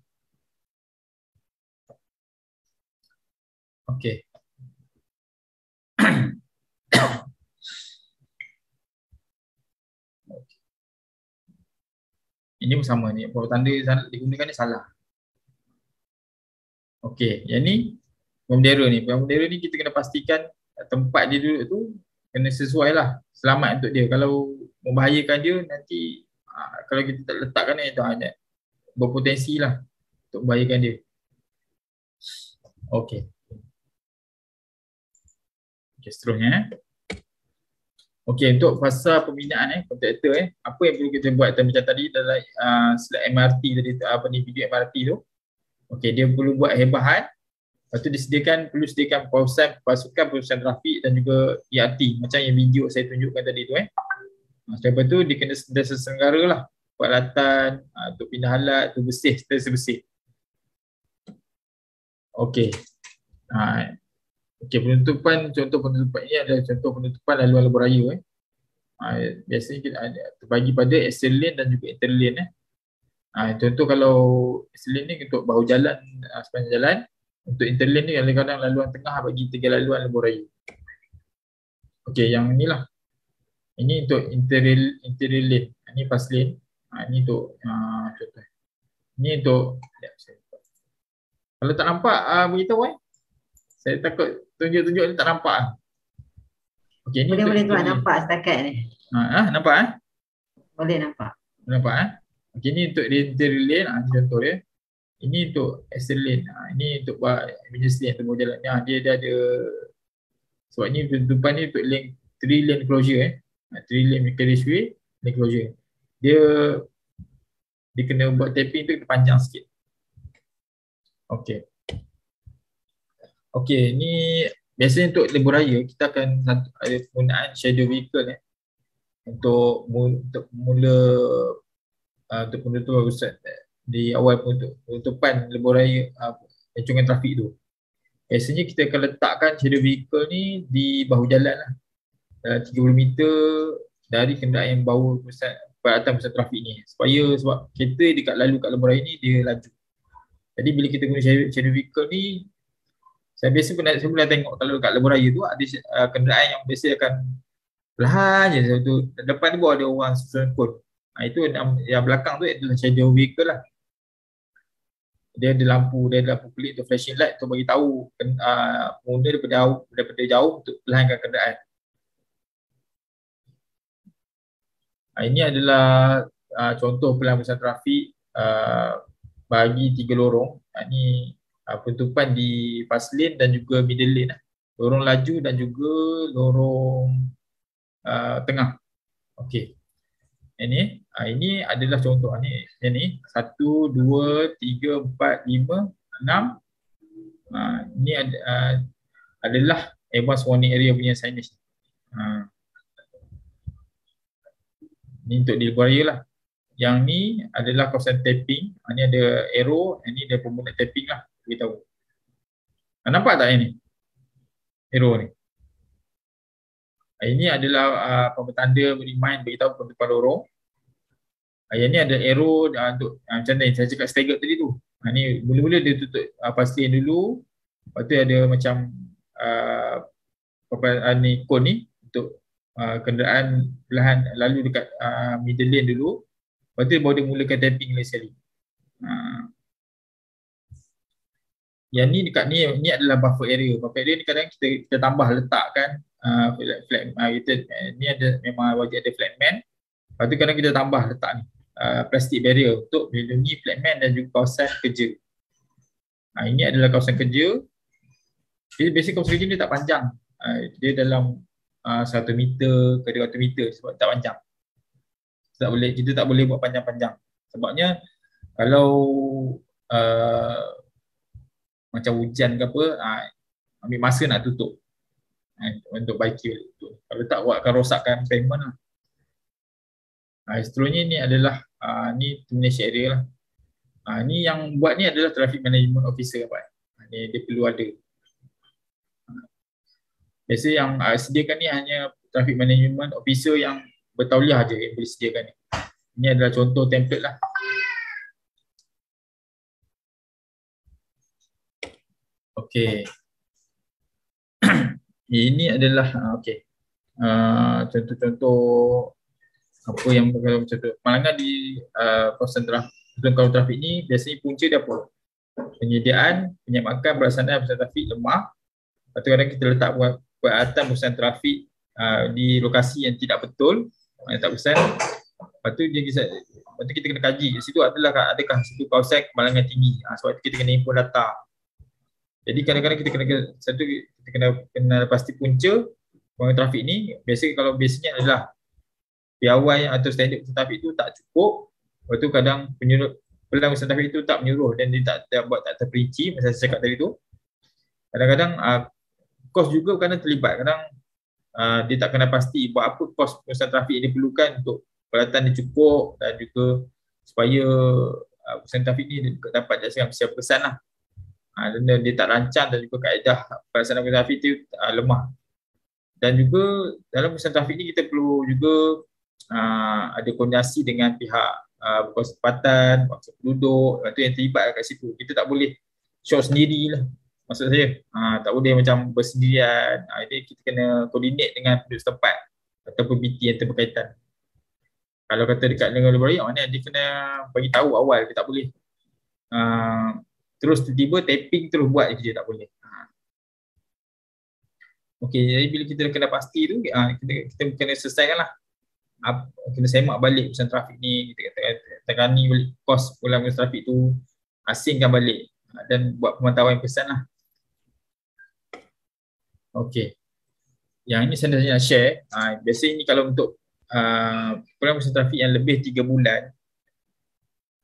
Ini pun sama ni, tanda digunakan ni salah. Yang ni bendera ni. Bendera ni kita kena pastikan tempat dia duduk tu kena sesuai lah, selamat untuk dia. Kalau membahayakan dia nanti Kalau kita tak letakkan ni, dah hanya berpotensi lah untuk membahayakan dia. Okey. Okey, seterusnya. Okey, untuk fasa pembinaan kontraktor apa yang perlu kita buat macam tadi adalah slide MRT tadi, video MRT tu. Okey, dia perlu buat hebahan. Lepas tu perlu sediakan pasukan trafik dan juga ERT macam yang video saya tunjukkan tadi tu Lepas tu dia kena sesenggara lah peralatan untuk pindah alat, tu bersih, bersih. Okey. Okey, contoh penutupan ini adalah contoh penutupan laluan lebuh raya biasanya kita terbagi pada external lane dan juga internal lane contoh kalau external lane ni untuk bahu jalan sepanjang jalan, untuk internal lane ni kadang-kadang laluan tengah bagi 3 laluan lebuh raya. Okey, yang inilah. Ini untuk interior lane. Ini fast lane. Ini untuk contoh. Ini untuk kalau tak nampak beritahu saya takut tunjuk-tunjuk ni tak nampak. Okey, ni boleh tuan nampak setakat ni. Nampak Boleh nampak. Nampak Okey, ni untuk interior lane contoh dia. Ini untuk external lane. Ini untuk emergency lane atau jalan. Dia ada sebab ni penutupan ni untuk lane 3 lane closure 3 lane carriageway lane closure. Dia kena buat tapping tu panjang sikit. Okey. Okey, ni biasanya untuk lebuh raya kita akan ada penggunaan shadow vehicle untuk mula untuk penutupan di awal penutupan lebuh raya pencungan trafik tu. Biasanya kita akan letakkan shadow vehicle ni di bahu jalan lah. 30 meter dari kenderaan yang bawa peralatan pusat trafik ni. Sebab kereta dekat lalu kat lebuh raya ni dia laju. Jadi bila kita guna shadow vehicle ni, saya pernah tengok kalau kat lebuh raya tu ada kenderaan yang biasa akan perlahan je tu. Depan tu ada orang susun kod. Itu yang belakang tu adalah shadow vehicle lah. Dia ada lampu pelik tu, flashing light tu bagi tahu pengguna daripada jauh untuk perlahankan kenderaan. Ini adalah contoh perlahan trafik bagi 3 lorong. Ini penutupan di fast lane dan juga middle lane. Lorong laju dan juga lorong tengah. Okey. Ini adalah contoh ni. Ini 1, 2, 3, 4, 5, 6. Ini adalah advance warning area punya signage. Ini untuk di lebuh raya lah. Yang ni adalah kawasan tapping. Ini ada arrow, ini ada pembuat tapping lah. Beritahu. Nampak tak ini? Arrow ni. Ini adalah petanda remind beritahu penutupan lorong. Yang ni ada arrow untuk macam ni saya cakap stagger tadi tu. Ni mula-mula dia tutup pastiin dulu. Lepas tu ada macam ni kon ni untuk kenderaan perlahan lalu dekat middle lane dulu. Lepas tu baru dia mulakan tapping lagi sekali. Yang ni dekat ni adalah buffer area. Buffer area ni kadang kita tambah letakkan flag ni ada memang wajib ada flagman. Lepas tu kadang kita tambah letak ni plastic barrier untuk melindungi flagman dan juga kawasan kerja. Ini adalah kawasan kerja. Jadi biasanya kawasan kerja ni tak panjang. Dia dalam 1 meter ke 200 meter sebab tak panjang. Kita tak boleh buat panjang-panjang. Sebabnya kalau macam hujan ke apa, ambil masa nak tutup untuk baiki. Kalau tak buat akan rosakkan pavement lah. Seterusnya ni adalah ni termination area lah. Ni yang buat ni adalah traffic management officer ni dia perlu ada. Biasa yang sediakan ni hanya traffic management officer yang bertauliah je yang boleh sediakan ni. Ini adalah contoh template lah. Okey. Ini adalah contoh-contoh apa yang macam tu. Malangan di kawasan trafik ni biasanya punca dia apa? Penyediaan, penyamakan pelaksanaan pusat trafik lemah. Lepas tu kadang kita letak peralatan pusat trafik di lokasi yang tidak betul. Tak pesan. Lepas tu kita kena kaji di situ adakah situ kawasan kemalangan tinggi. Sebab tu kita kena input data. Jadi kadang-kadang kita kena pasti punca kemalangan trafik ni. Biasanya adalah piawai atau standard urusan trafik tu tak cukup. Lepas tu kadang pelan urusan trafik tu tak menyuruh dan dia tak terperinci macam saya cakap tadi tu. Kadang-kadang kos juga kadang terlibat. Kadang dia tak kena pasti buat apa kos urusan trafik yang diperlukan untuk peralatan dia cukup dan juga supaya urusan trafik ni dapat dilaksanakan secara pesan lah. Dan dia tak rancang dan juga kaedah pelaksanaan urusan trafik tu lemah. Dan juga dalam urusan trafik ni kita perlu juga ada koordinasi dengan pihak berkuasa tempatan, berkuasa penduduk, itu yang terlibat kat situ. Kita tak boleh show sendirilah. Maksud saya, tak boleh macam bersendirian. Jadi kita kena koordinate dengan penduduk setempat ataupun BT yang berkaitan. Kalau kata dekat dengan laboratorium, maknanya dia kena bagi tahu awal, dia tak boleh terus tiba-tiba tapping terus buat je, tak boleh. Okey, jadi bila kita kena pasti tu, kita kena selesaikan lah. Kena semak balik urusan trafik ni, kita tekani balik kos ulang urusan trafik tu, asingkan balik dan buat pemantauan pesan lah. Okey, yang ini saya nak share. Biasa ini kalau untuk ulang urusan trafik yang lebih 3 bulan,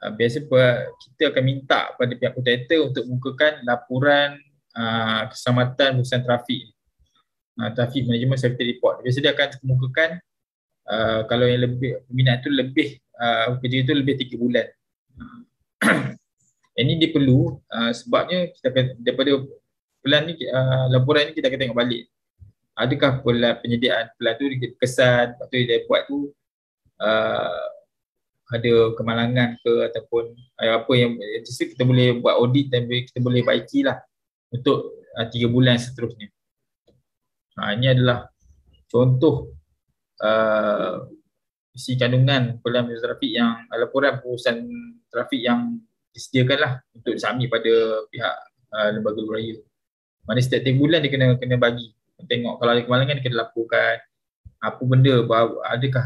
biasa kita akan minta pada pihak kontraktor untuk mukakan laporan keselamatan urusan trafik. Traffic Management Safety Report. Biasa dia akan kemukakan kalau yang lebih peminat tu lebih kerja itu lebih 3 bulan. Ini dia perlu sebabnya kita akan daripada pelan ni laporan ni kita akan tengok balik. Adakah penyediaan pelan tu kesan, lepas tu dia buat tu ada kemalangan ke ataupun apa yang kita boleh buat audit dan kita boleh baikilah untuk 3 bulan seterusnya. Ini adalah contoh isi kandungan pelan trafik yang laporan pengurusan trafik yang disediakanlah untuk disubmit pada pihak lembaga raya. Mana setiap 3 bulan dia kena bagi. Tengok kalau ada kemalangan dia kena laporkan apa benda, adakah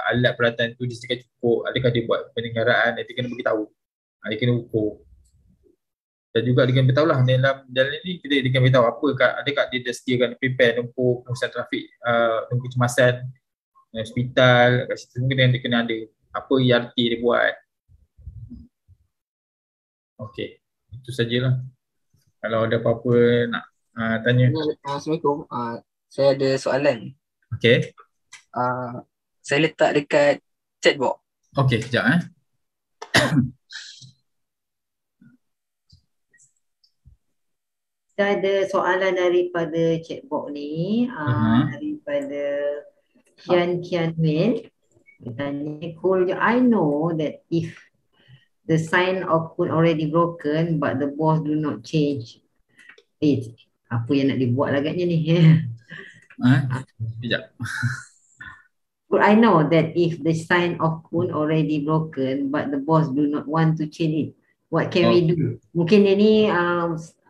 alat peralatan tu disediakan cukup, adakah dia buat pendengaraan, dia kena beritahu. Dia kena ukur. Dan juga dia kena beritahu lah dalam ini dia kena beritahu adakah dia dah sediakan prepare nombor pengurusan trafik, nombor kecemasan hospital kat situ, mungkin dia kena ada apa ERT dia buat. Okey, itu sajalah. Kalau ada apa-apa nak tanya. Assalamualaikum. Saya ada soalan. Okey. Saya letak dekat chatbox. Okey, sekejap Kita ada soalan daripada chatbox ni, daripada Kian Wen. Dia tanya, could I know that if the sign of code already broken but the boss do not change it? Apa yang nak dibuat agaknya ni? Sekejap. Could I know that if the sign of code already broken but the boss do not want to change it, what can we do? Mungkin dia ni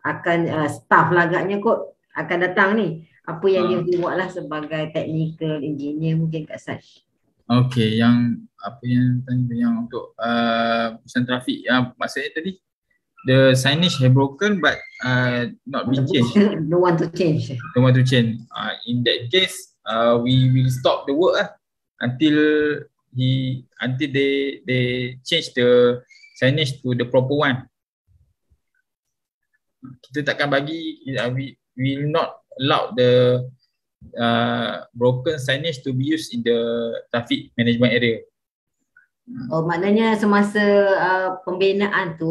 akan staff lah agaknya kot akan datang ni. Apa yang dia buat lah sebagai technical engineer mungkin kat such. Okey, yang apa yang tanya yang untuk urusan trafik, maksudnya tadi the signage have broken but not been changed. Don't want to change. Don't want to change. In that case, we will stop the work until they change the signage to the proper one. Kita takkan bagi, we will not allow the broken signage to be used in the traffic management area. Oh, maknanya semasa pembinaan tu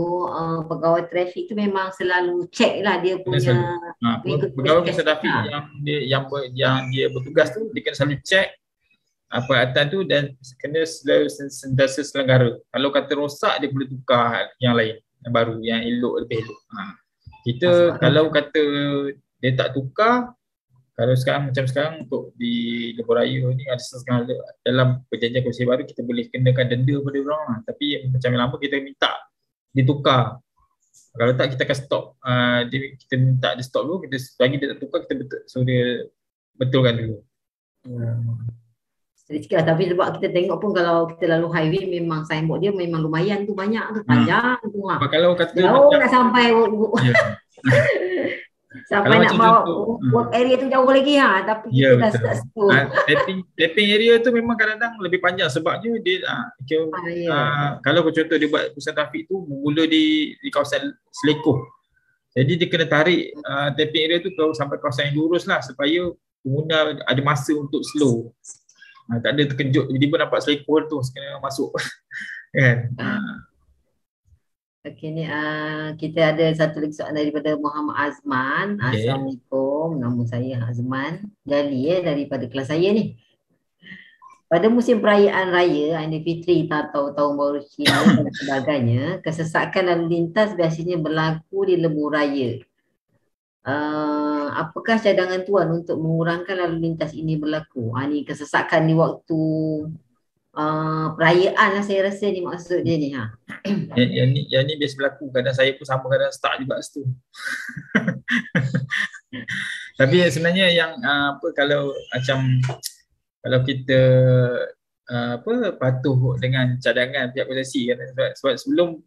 pegawai trafik tu memang selalu check lah dia punya pegawai trafik yang dia bertugas tu, dia kena selalu check peralatan tu dan kena sentiasa selenggara. Kalau kata rosak, dia boleh tukar yang lain, yang baru, yang elok, lebih elok. Kita kalau kata dia tak tukar, kalau sekarang macam sekarang untuk di Lebuh Raya ni ada sekarang dalam perjanjian kongsi baru kita boleh kenakan denda pada orang, tapi macam yang lama kita minta ditukar. Kalau tak kita akan stop, kita minta dia stop dulu, kita bagi dia tak tukar, kita suruh dia betulkan dulu. sedikit sikit lah. Tapi sebab kita tengok pun kalau kita lalu highway memang signboard dia memang lumayan tu, banyak tu, panjang tu. Kalau kata jauh nak sampai sampai kalau nak bawa work area tu jauh lagi tapi kita dah start situ. Tapping area tu memang kadang-kadang lebih panjang sebabnya dia kalau contoh dia buat pusat trafik tu bermula di kawasan Selekoh. Jadi dia kena tarik tapping area tu sampai kawasan yang lurus lah supaya pengguna ada masa untuk slow. Tak ada terkejut tiba-tiba nampak Selekoh tu kena masuk. Kan? Okey ni kita ada satu lagi soalan daripada Muhammad Azman. Assalamualaikum, nama saya Azman Jali daripada kelas saya ni. Pada musim perayaan raya Aidilfitri atau Tahun Baru Cina dan sebagainya, kesesakan lalu lintas biasanya berlaku di lebuh raya. Apakah cadangan tuan untuk mengurangkan lalu lintas ini berlaku? Ni kesesakan di waktu perayaan lah saya rasa ni maksud dia ni. Yang ni biasa berlaku. Kadang saya pun sama, kadang start juga situ. Tapi sebenarnya yang kalau kita patuh dengan cadangan pihak konsorsi kan, sebab sebelum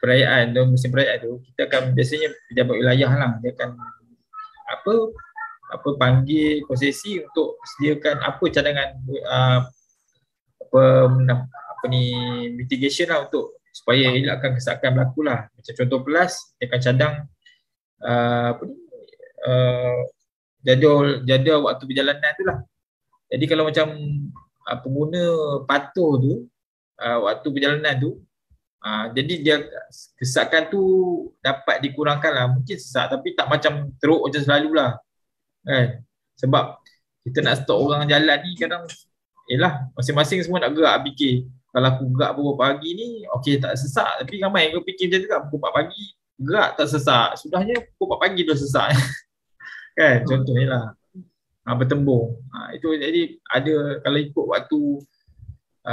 perayaan tu, musim perayaan tu, kita akan biasanya pejabat wilayah lah, dia akan panggil konsorsi untuk sediakan apa cadangan mitigation lah untuk supaya elakkan kesesakan berlaku lah. Macam contoh Pelas, dia akan cadang jadual waktu perjalanan tu lah. Jadi kalau macam pengguna patuh tu waktu perjalanan tu, jadi dia kesesakan tu dapat dikurangkan lah. Mungkin sesak tapi tak macam teruk macam selalu lah. Sebab kita nak stop orang jalan ni kadang masing-masing semua nak gerak fikir. Kalau aku gerak pukul pagi ni okey tak sesak, tapi ramai yang fikir macam tu kan, pukul 4 pagi gerak tak sesak, sudahnya pukul 4 pagi dah sesak. Kan contohnya lah bertembung. Itu jadi ada kalau ikut waktu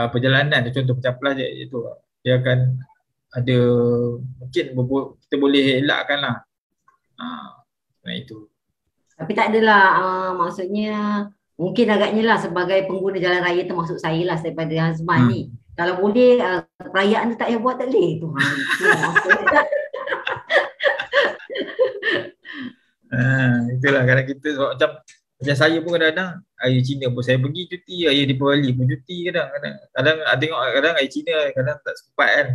perjalanan, contoh macam Pelas itu dia akan ada mungkin kita boleh elakkan lah. Itu. Tapi tak adalah maksudnya mungkin agaknya lah sebagai pengguna jalan raya termasuk saya lah daripada Azman ni. Kalau boleh perayaan tu tak payah buat tak boleh. Tuhan. Itulah kadang kita sebab macam saya pun kadang-kadang raya Cina pun saya pergi cuti, raya Deepavali pun cuti kadang tengok kadang raya Cina kadang tak sempat kan.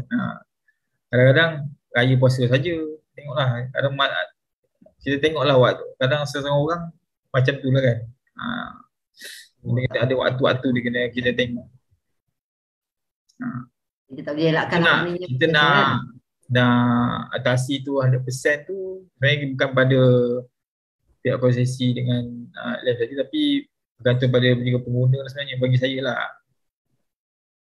Kadang-kadang raya puasa saja tengoklah, kadang kita tengoklah waktu. Kadang seseorang orang macam tu lah kan. Kita ada waktu-waktu dia kena kita tengok. Kita tak boleh elakkan kita nak atasi tu 100% tu sebenarnya bukan pada pihak konsorsi dengan LAF saja, tapi bergantung pada pengguna sebenarnya bagi saya lah.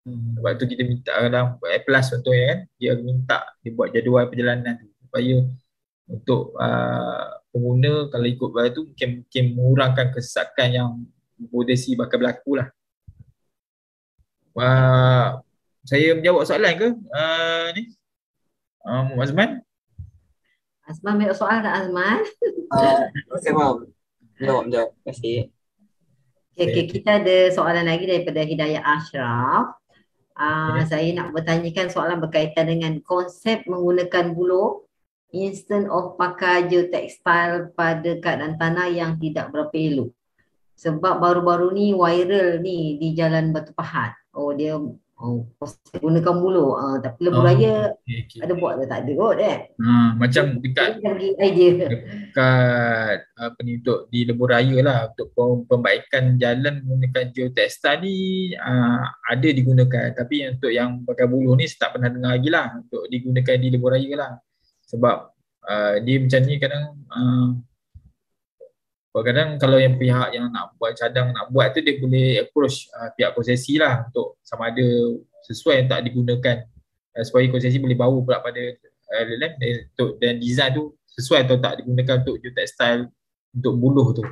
Sebab tu kita minta kadang Plus contohnya kan, dia minta dia buat jadual perjalanan tu supaya untuk pengguna kalau ikut balik tu mungkin mengurangkan kesesakan yang potensi bakal berlaku lah. Saya menjawab soalan ke ni? Azman? Azman banyak soalan tak Azman? Saya faham. Jawab. Terima kasih. Okay, kita ada soalan lagi daripada Hidayah Ashraf. Saya nak bertanyakan soalan berkaitan dengan konsep menggunakan buluh instead of pakai geotextile pada keadaan tanah yang tidak berapa elok. Sebab baru-baru ni viral ni di Jalan Batu Pahat. Dia gunakan buluh. Tapi lebuh raya ada buat ke tak ada kot macam dekat untuk di lebuh raya lah untuk pembaikan jalan menggunakan geotextile ni ada digunakan, tapi untuk yang pakai buluh ni saya tak pernah dengar lagi lah untuk digunakan di lebuh raya lah. Sebab dia macam ni kadang kalau yang pihak yang nak buat cadang nak buat tu dia boleh approach pihak konsorsi lah untuk sama ada sesuai yang tak digunakan, supaya konsorsi boleh bawa pula pada dan design tu sesuai atau tak digunakan untuk geotextile untuk buluh tu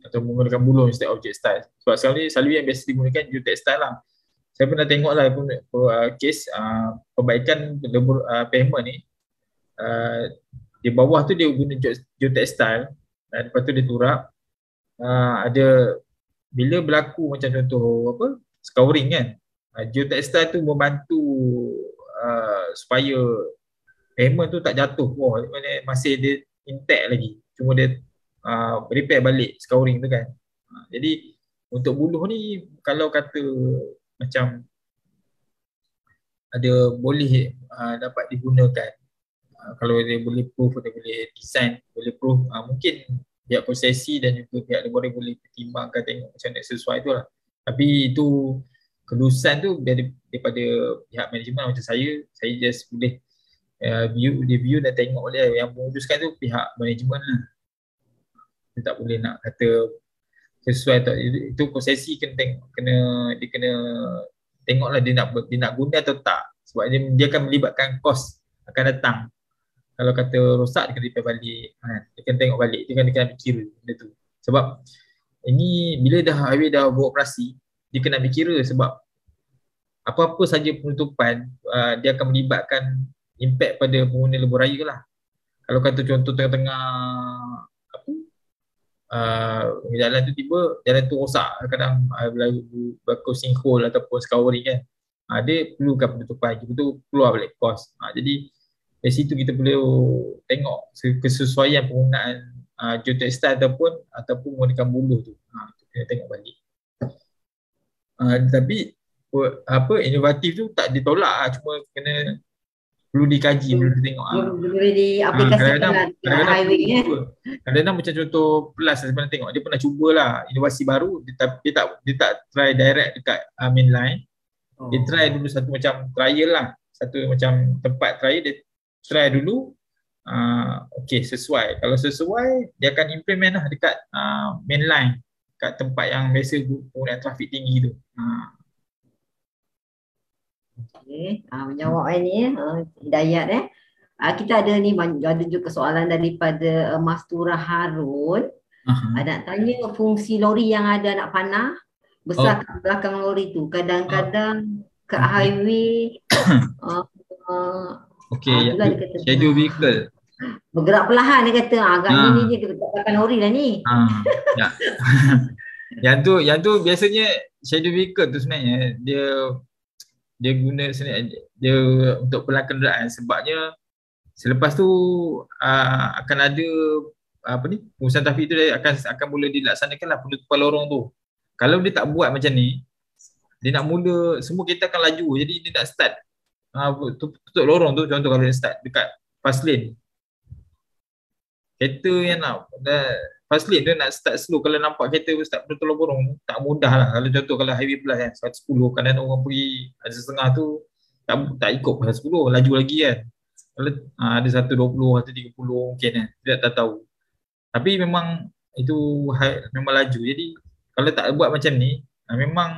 atau menggunakan buluh instead of geotextile. Sebab sekarang ni selalu yang biasa digunakan geotextile lah. Saya pernah tengok lah kes perbaikan pavement ni, di bawah tu dia guna geotextile dan lepas tu dia turap, ada bila berlaku macam contoh apa scouring kan, geotextile tu membantu supaya payment tu tak jatuh. Masih dia intact lagi, cuma dia repair balik scouring tu kan. Jadi untuk buluh ni kalau kata macam ada boleh dapat digunakan, kalau dia boleh proof, dia boleh design, boleh proof, mungkin pihak konsesi dan juga pihak laboratori boleh pertimbangkan tengok macam mana sesuai tu lah. Tapi itu kelulusan tu daripada pihak manajemen. Macam saya just boleh review dan tengok boleh. Yang memutuskan tu pihak manajemen lah. Dia tak boleh nak kata sesuai tak. Itu konsesi kena tengok, dia kena tengoklah dia nak guna atau tak. Sebab dia akan melibatkan kos akan datang. Kalau kata rosak, dia kena repair balik. Dia kena tengok balik, dia kena ambil kira benda tu. Sebab ini bila highway dah beroperasi, dia kena ambil kira sebab apa-apa saja penutupan, dia akan melibatkan impact pada pengguna lebuh raya lah. Kalau kata contoh tengah-tengah jalan tu tiba, jalan tu rosak, kadang berlaku sinkhole ataupun scouring kan, dia perlukan penutupan, itu keluar balik kos. Jadi dari situ kita perlu tengok kesesuaian penggunaan geotextile ataupun menggunakan buluh tu. Kita tengok balik. Tapi inovatif tu tak ditolak, cuma kena perlu dikaji, perlu ditengok. Boleh diaplikasikan highway ya. Kadang-kadang macam contoh Plus sebenarnya tengok, dia pernah cubalah inovasi baru, dia tak try direct dekat main line. Dia try dulu satu macam trial lah, satu macam tempat trial, dia try dulu. Okay, sesuai. Kalau sesuai, dia akan implement lah dekat main line, kat tempat yang biasa penggunaan trafik tinggi tu. Okay, menjawab ni Hidayat kita ada ni ada juga soalan daripada Mastura Harun. Nak tanya fungsi lori yang ada anak panah besar kat belakang lori tu, kadang-kadang kat highway schedule vehicle bergerak perlahan, dia kata agak ni je kita belakang lori lah ni. Yang tu biasanya schedule vehicle tu sebenarnya dia guna sebenarnya dia untuk perlahan kenderaan, sebabnya selepas tu akan ada pengurusan trafik tu akan mula dilaksanakanlah penutupan lorong tu. Kalau dia tak buat macam ni, dia nak mula, semua kereta akan laju, jadi dia nak start tutup lorong tu. Contoh kalau dia start dekat fast lane, kereta yang nak fast lane dia nak start slow, kalau nampak kereta start tutup lorong tak mudah lah. Kalau contoh kalau highway plus kan 110, kadang orang pergi ada setengah tu tak ikut pasal 10, laju lagi kan. Kalau ada 120, 130 mungkin kan, dia tak tahu. Tapi memang itu memang laju. Jadi kalau tak buat macam ni, memang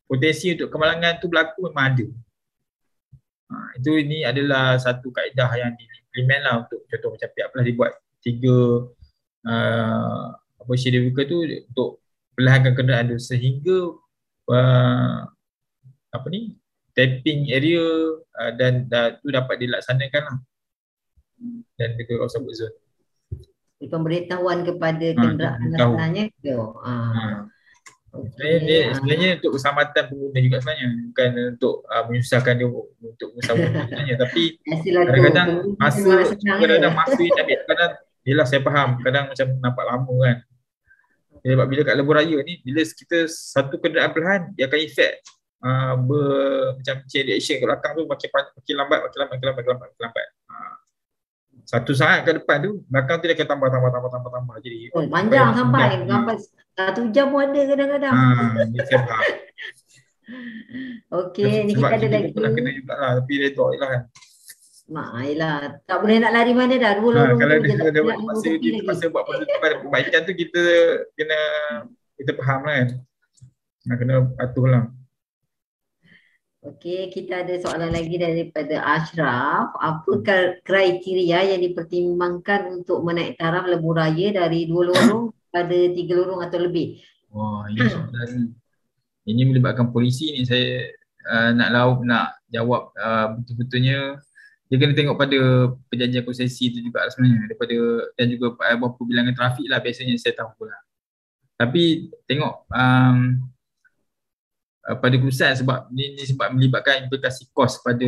potensi untuk kemalangan tu berlaku memang ada. Itu ini adalah satu kaedah yang diimplement lah untuk contoh macam pihak Plus dibuat 3 schedule vehicle tu untuk perlahankan kenderaan tu, sehingga tapping area dan tu dapat dilaksanakan lah, dan juga kawasan zone. Pemberitahuan kepada kenderaan sebenarnya sebenarnya untuk keselamatan pengguna juga sebenarnya, bukan untuk menyusahkan dia untuk usahawan sebenarnya. Tapi kadang-kadang masa ini ambil, kadang yelah saya faham, kadang macam nampak lama kan. Sebab bila kat lebuh raya ni, bila kita satu kenderaan perlahan, dia akan efek macam chain reaction ke belakang tu makin lambat. Satu saat ke depan tu, belakang tu dia akan tambah. Jadi panjang sampai 1 jam pun ada kadang-kadang. Saya faham. Okey, ni kita ada lagi. Sebab kita kena jugalah, tapi redor je lah kan. Yelah, tak boleh nak lari mana dah, dua lorong kalau tu je tak dia terpaksa buat perbaikan tu, kita faham lah kan. Kena patuh lah. Okey, kita ada soalan lagi daripada Ashraf. Apa kriteria yang dipertimbangkan untuk menaik taraf lebuh raya dari 2 lorong pada 3 lorong atau lebih? Ini soalan ini melibatkan polisi ni. Saya nak jawab betul-betulnya. Dia kena tengok pada perjanjian konsesi tu juga sebenarnya, dan juga berapa bilangan trafik lah biasanya saya tahu lah. Tapi tengok pada pusat sebab ni sebab melibatkan implikasi kos pada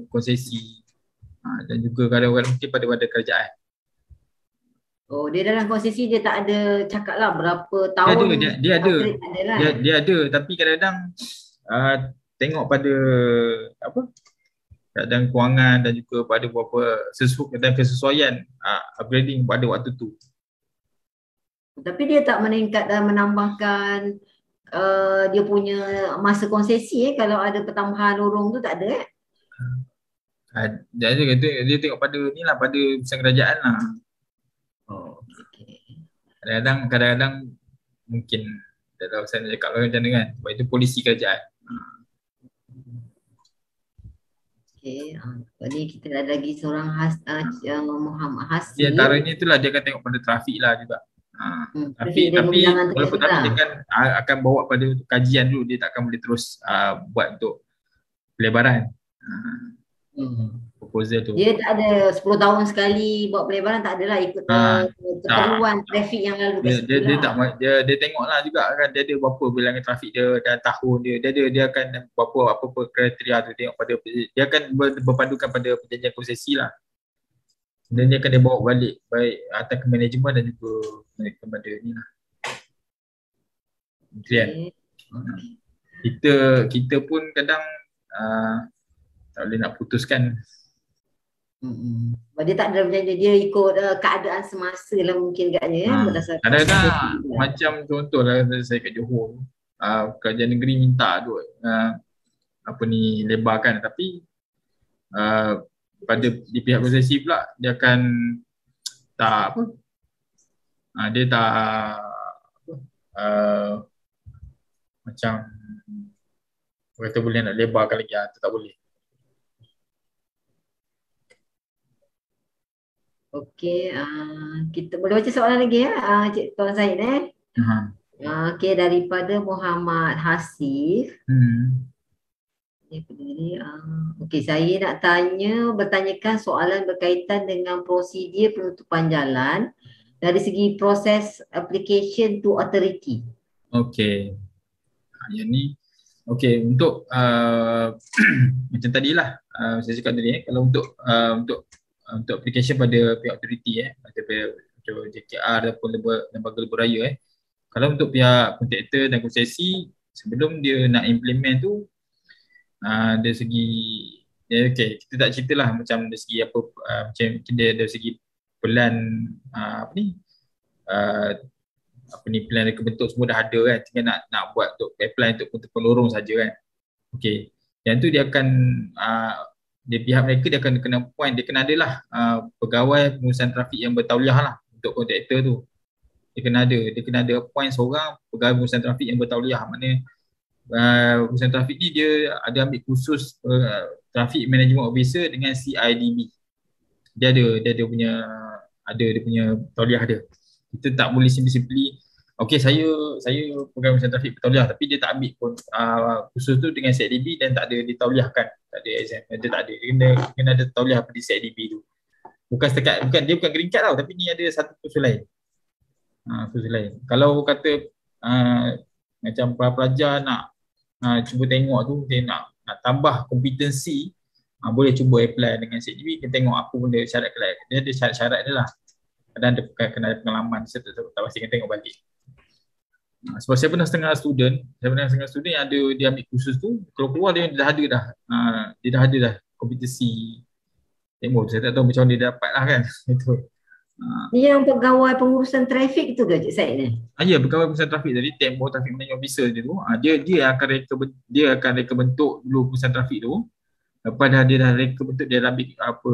konsesi dan juga kadang-kadang mungkin pada kerajaan. Oh, dia dalam konsesi dia tak ada cakap lah berapa tahun. Dia ada tapi kadang-kadang tengok pada keadaan kewangan dan juga pada beberapa kesesuaian upgrading pada waktu tu. Tapi dia tak meningkat dan menambahkan dia punya masa konsesi kalau ada pertambahan lorong tu tak ada Dia tengok pada ni lah, pada urusan kerajaan lah. Oh, okay. Kadang-kadang mungkin tak tahu saya nak cakap macam mana kan, sebab itu polisi kerajaan. Okay, ni kita ada lagi seorang Muhammad Hasib. Dia antaranya itulah dia akan tengok pada trafik lah juga. Tapi walaupun trafik dia kan akan bawa pada kajian dulu, dia tak akan boleh terus buat untuk pelebaran. Proposal tu. Dia tak ada 10 tahun sekali buat pelebaran, tak adalah ikut keperluan trafik yang lalu. Dia tengok lah juga kan, dia ada berapa bilangan trafik dia dan tahun dia akan apa kriteria tu, tengok pada dia akan berpandukan pada perjanjian konsesi lah. Dan dia akan dia bawa balik baik atas ke manajemen dan juga kepada ni lah kementerian. Kita pun kadang tak boleh nak putuskan. Dia tak ada berjanji, dia ikut keadaan semasa lah mungkin katnya kadang-kadang macam contoh lah saya kat Johor, kerajaan negeri minta tu lebarkan, tapi pada di pihak konsesi pula dia akan tak dia tak macam kata boleh nak lebarkan lagi, tu tak boleh. Okey, kita boleh baca soalan lagi ya, Cik Tuan Zaid Okey, daripada Muhammad Hasif. Okey, saya nak bertanyakan soalan berkaitan dengan prosedur penutupan jalan dari segi proses application to authority. Okey. Yang ni untuk macam tadilah saya cakap tadi kalau untuk application pada pihak authority macam JKR ataupun lembaga lebuh raya kalau untuk pihak kontraktor dan konsesi sebelum dia nak implement tu dari segi kita tak ceritalah macam dari segi apa macam dia dari segi plan plan reka bentuk semua dah ada kan, tinggal nak buat untuk apply untuk penurung saja kan. Okey, yang tu dia akan di pihak mereka dia akan kena point, dia kena adalah pegawai pengurusan trafik yang bertauliah lah untuk kontraktor tu. Dia kena ada point seorang pegawai pengurusan trafik yang bertauliah. Maknanya pengurusan trafik ni dia ada ambil khusus traffic management officer dengan CIDB. Dia punya tauliah dia. Kita tak boleh simply okey saya pegawai pengurusan trafik bertauliah tapi dia tak ambil pun khusus tu dengan CIDB dan tak ada ditauliahkan, tak ada exam, dia tak ada, kena ada tauliah pada CIDB tu. Dia bukan green card tau, tapi ni ada satu khusus lain. Kalau kata macam pelajar nak cuba tengok tu, dia nak tambah kompetensi, boleh cuba apply dengan CIDB, kita tengok apa benda syarat dia ada syarat dia lah. Kadang ada kena ada pengalaman, saya tak pasti kena tengok balik. Sebab saya pernah setengah student yang dia ambil kursus tu, kalau keluar dia dah ada kompetensi tembok. Saya tak tahu macam mana dia dapat lah kan. Itu. Yang pegawai pengurusan trafik tu ke Cik Syed ni? Ya, pegawai pengurusan trafik tadi, tembok traffic management officer dia tu, dia akan reka bentuk dulu pengurusan trafik tu. Lepas dia dah reka bentuk, dia ambil apa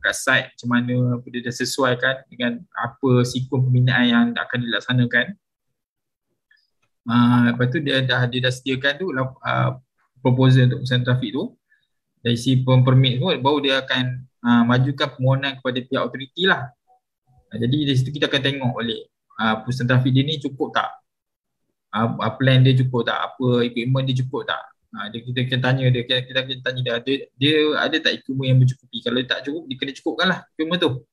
kat site macam mana, apa dia dah sesuaikan dengan apa sikun pembinaan yang akan dilaksanakan. Lepas tu dia dah sediakan tu proposal untuk pengurusan trafik tu. Dari si permit tu baru dia akan majukan permohonan kepada pihak authority lah. Jadi dari situ kita akan tengok balik pengurusan trafik dia ni cukup tak, plan dia cukup tak, apa equipment dia cukup tak. Kita akan tanya dia, kita akan tanya dia ada tak equipment yang mencukupi. Kalau dia tak cukup, dia kena cukupkan lah equipment tu.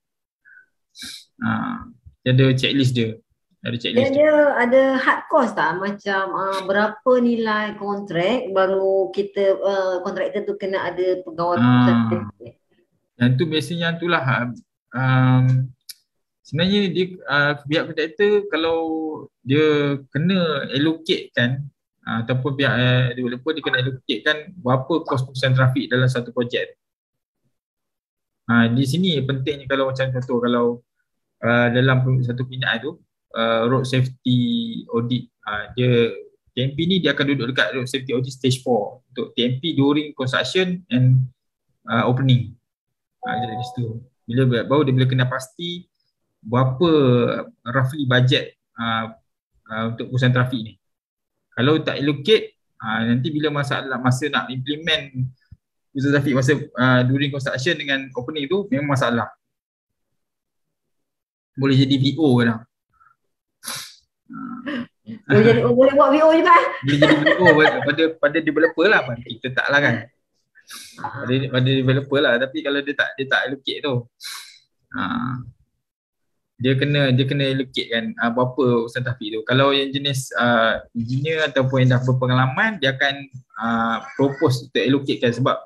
Dia ada checklist dia. Ada checklist. Dia ada hard cost tak? Macam berapa nilai kontrak baru kita kontraktor tu kena ada pegawai perusahaan. Yang tu biasanya tu lah. Sebenarnya dia pihak kontraktor kalau dia kena allocate kan ataupun pihak developer dia kena allocate kan berapa kos perusahaan trafik dalam satu projek. Di sini pentingnya kalau macam contoh kalau dalam satu pembinaan tu road safety audit, dia TMP ni dia akan duduk dekat road safety audit stage 4 untuk TMP during construction and opening. Jadi di situ baru dia boleh kena pasti berapa roughly budget untuk perusahaan trafik ni. Kalau tak allocate, nanti bila masa nak implement perusahaan trafik masa during construction dengan opening tu memang masalah. Boleh jadi VO dah. Boleh buat VO juga. Boleh jadi VO pada developer lah, kita tak lah kan. Pada developer lah, tapi kalau dia tak allocate tu. Dia kena allocate kan berapa urusan trafik tu. Kalau yang jenis engineer ataupun yang dah berpengalaman, dia akan propose untuk allocate kan, sebab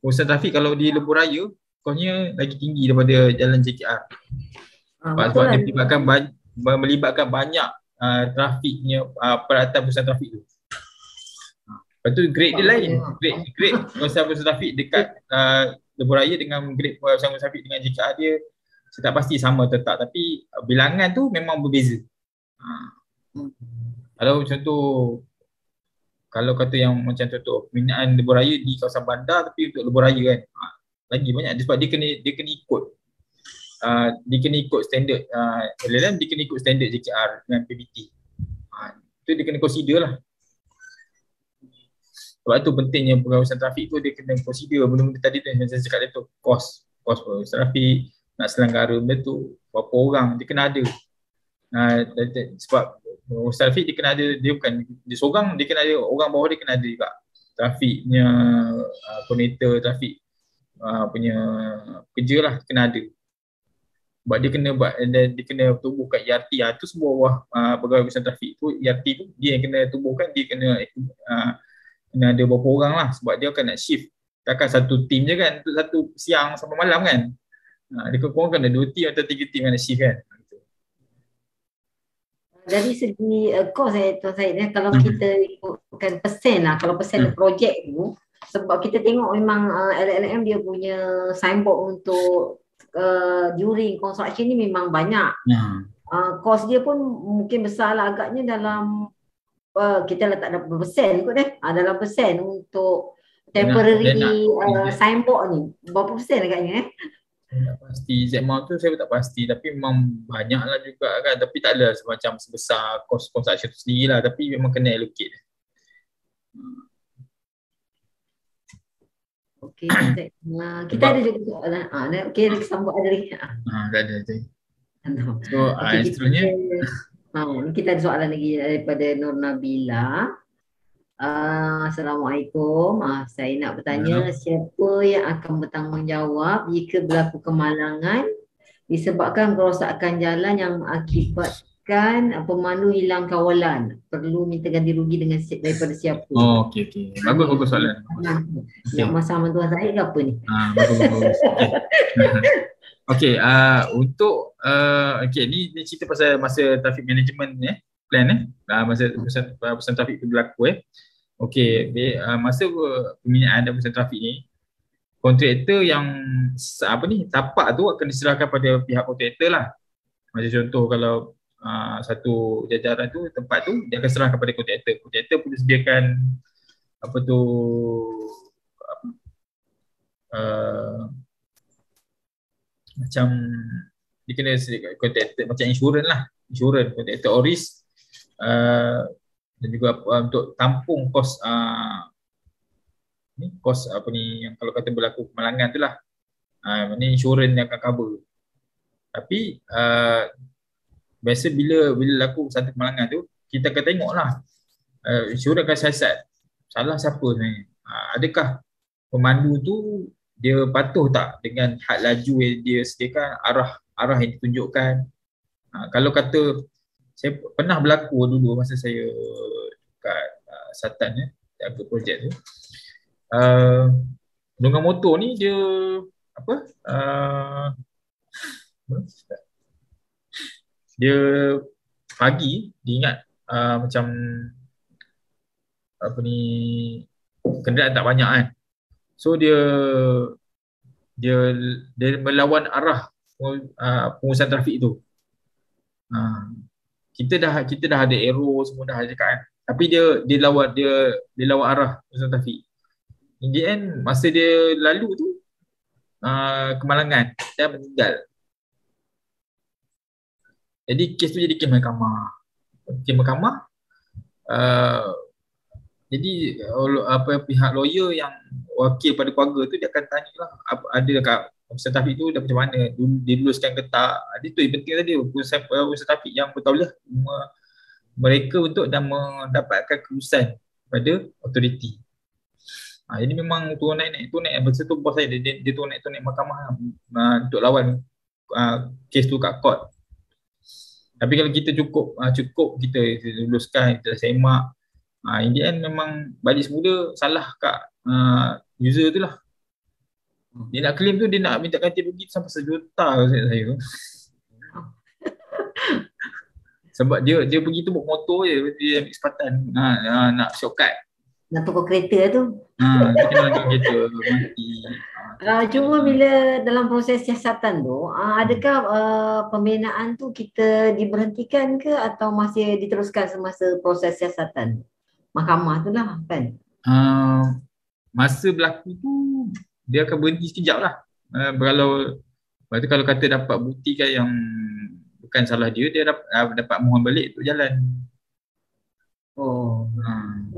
urusan trafik kalau di lebuh raya kosnya lagi tinggi daripada jalan JKR. Sebab dia melibatkan banyak trafiknya peralatan perusahaan trafik tu. Lepas tu grade dia lain. Grade perusahaan trafik dekat lebuh raya dengan grade perusahaan trafik dengan JKR dia saya tak pasti sama atau tak, tapi bilangan tu memang berbeza. Kalau contoh, kalau kata yang macam contoh pembinaan lebuh raya di kawasan bandar tapi untuk lebuh raya kan, lagi banyak sebab dia kena ikut standard LLM, dia kena ikut standard JKR dengan PBT. Itu dia kena consider lah. Sebab tu pentingnya pengawasan trafik tu dia kena consider benda-benda tadi tu yang saya cakap tu, kos pengawasan trafik, nak selenggara benda tu, berapa orang dia kena ada. Sebab pengawasan trafik dia kena ada, dia bukan dia seorang, dia kena ada orang bawah dia kena ada juga. Trafiknya, koordinator trafik punya kerja lah kena ada. Sebab dia kena tubuhkan ERT tu semua pegawai perusahaan trafik tu, ERT tu dia yang kena tubuhkan, dia kena ada berapa orang lah, sebab dia akan nak shift. Takkan satu tim je kan, untuk satu siang sampai malam kan. Dia kurang kan ada 2 tim atau 3 tim yang nak shift kan. Dari segi kos Tuan Syed, kalau kita ikutkan persen lah, kalau persen projek tu, sebab kita tengok memang LLM dia punya signboard untuk during construction ni memang banyak. Kos dia pun mungkin besar lah, agaknya dalam kita letak dalam persen kot dalam persen untuk temporary signboard ni. Berapa persen agaknya tak pasti, exact amount tu saya tak pasti, tapi memang banyak lah juga kan, tapi tak ada semacam sebesar kos construction tu sendiri lah, tapi memang kena allocate. Okey, kita ada juga soalan. Okey, nak sambung ada lagi. Tak ada. So, seterusnya kita ada soalan lagi daripada Nur Nabila. Assalamualaikum. Saya nak bertanya, siapa yang akan bertanggungjawab jika berlaku kemalangan disebabkan kerosakan jalan yang mengakibatkan pemandu hilang kawalan? Perlu minta ganti rugi daripada siapa? Okey. Bagus soalan. Nak masam Tuan Syed ke apa ni? Bagus. Okey, untuk ni cerita pasal masa traffic management plan masa perusahaan trafik tu berlaku Okey, masa pembinaan dan perusahaan trafik ni, kontraktor yang tapak tu akan diserahkan pada pihak kontraktor lah. Macam contoh kalau satu jajaran tu, tempat tu dia akan serahkan kepada kontraktor. Kontraktor pun disediakan macam dia kena kontraktor macam insurans lah, kontraktor ORIS, dan juga untuk tampung kos yang kalau kata berlaku kemalangan tu lah, ini insurans yang akan cover. Tapi biasa bila laku satu kemalangan tu, kita akan tengok lah insurans akan siasat salah siapa sebenarnya. Adakah pemandu tu dia patuh tak dengan had laju yang dia sediakan, arah yang ditunjukkan. Kalau kata Saya pernah berlaku dulu masa saya kat Satan jaga projek tu. Dengan motor ni dia apa? Dia pagi dia ingat macam apa ni, kenderaan tak banyak kan. So dia melawan arah pengurusan trafik tu. Kita dah ada arrow semua dah cakap kan. Tapi dia lawan arah pengurusan trafik. In the end masa dia lalu tu kemalangan dan meninggal. Jadi kes tu jadi kes mahkamah. Jadi pihak lawyer yang wakil pada keluarga tu dia akan tanyalah ada kat pengurusan trafik tu dah macam mana, dia luluskan ke tak. Itu yang penting tadi, pengurusan trafik yang bertauliah mereka untuk dan mendapatkan kelulusan pada autoriti. Jadi memang turun naik. Masa tu bos saya dia turun naik mahkamah untuk lawan kes tu kat court. Tapi kalau kita cukup kita luluskan, kita dah semak, in the end memang balik semula salah kat user tu lah. Dia nak claim tu, dia nak minta ganti rugi sampai 1 juta saya. Sebab dia pergi tu bawa motor je, dia ambil kesempatan nak shortcut. Nak tukar kereta tu. Dia kena ambil kereta, mati. Cuma bila dalam proses siasatan tu, adakah pembinaan tu kita diberhentikan ke atau masih diteruskan semasa proses siasatan? Mahkamah tu lah kan? Masa berlaku tu dia akan berhenti sekejap lah. Kalau kata dapat buktikan yang bukan salah dia dapat mohon balik untuk jalan.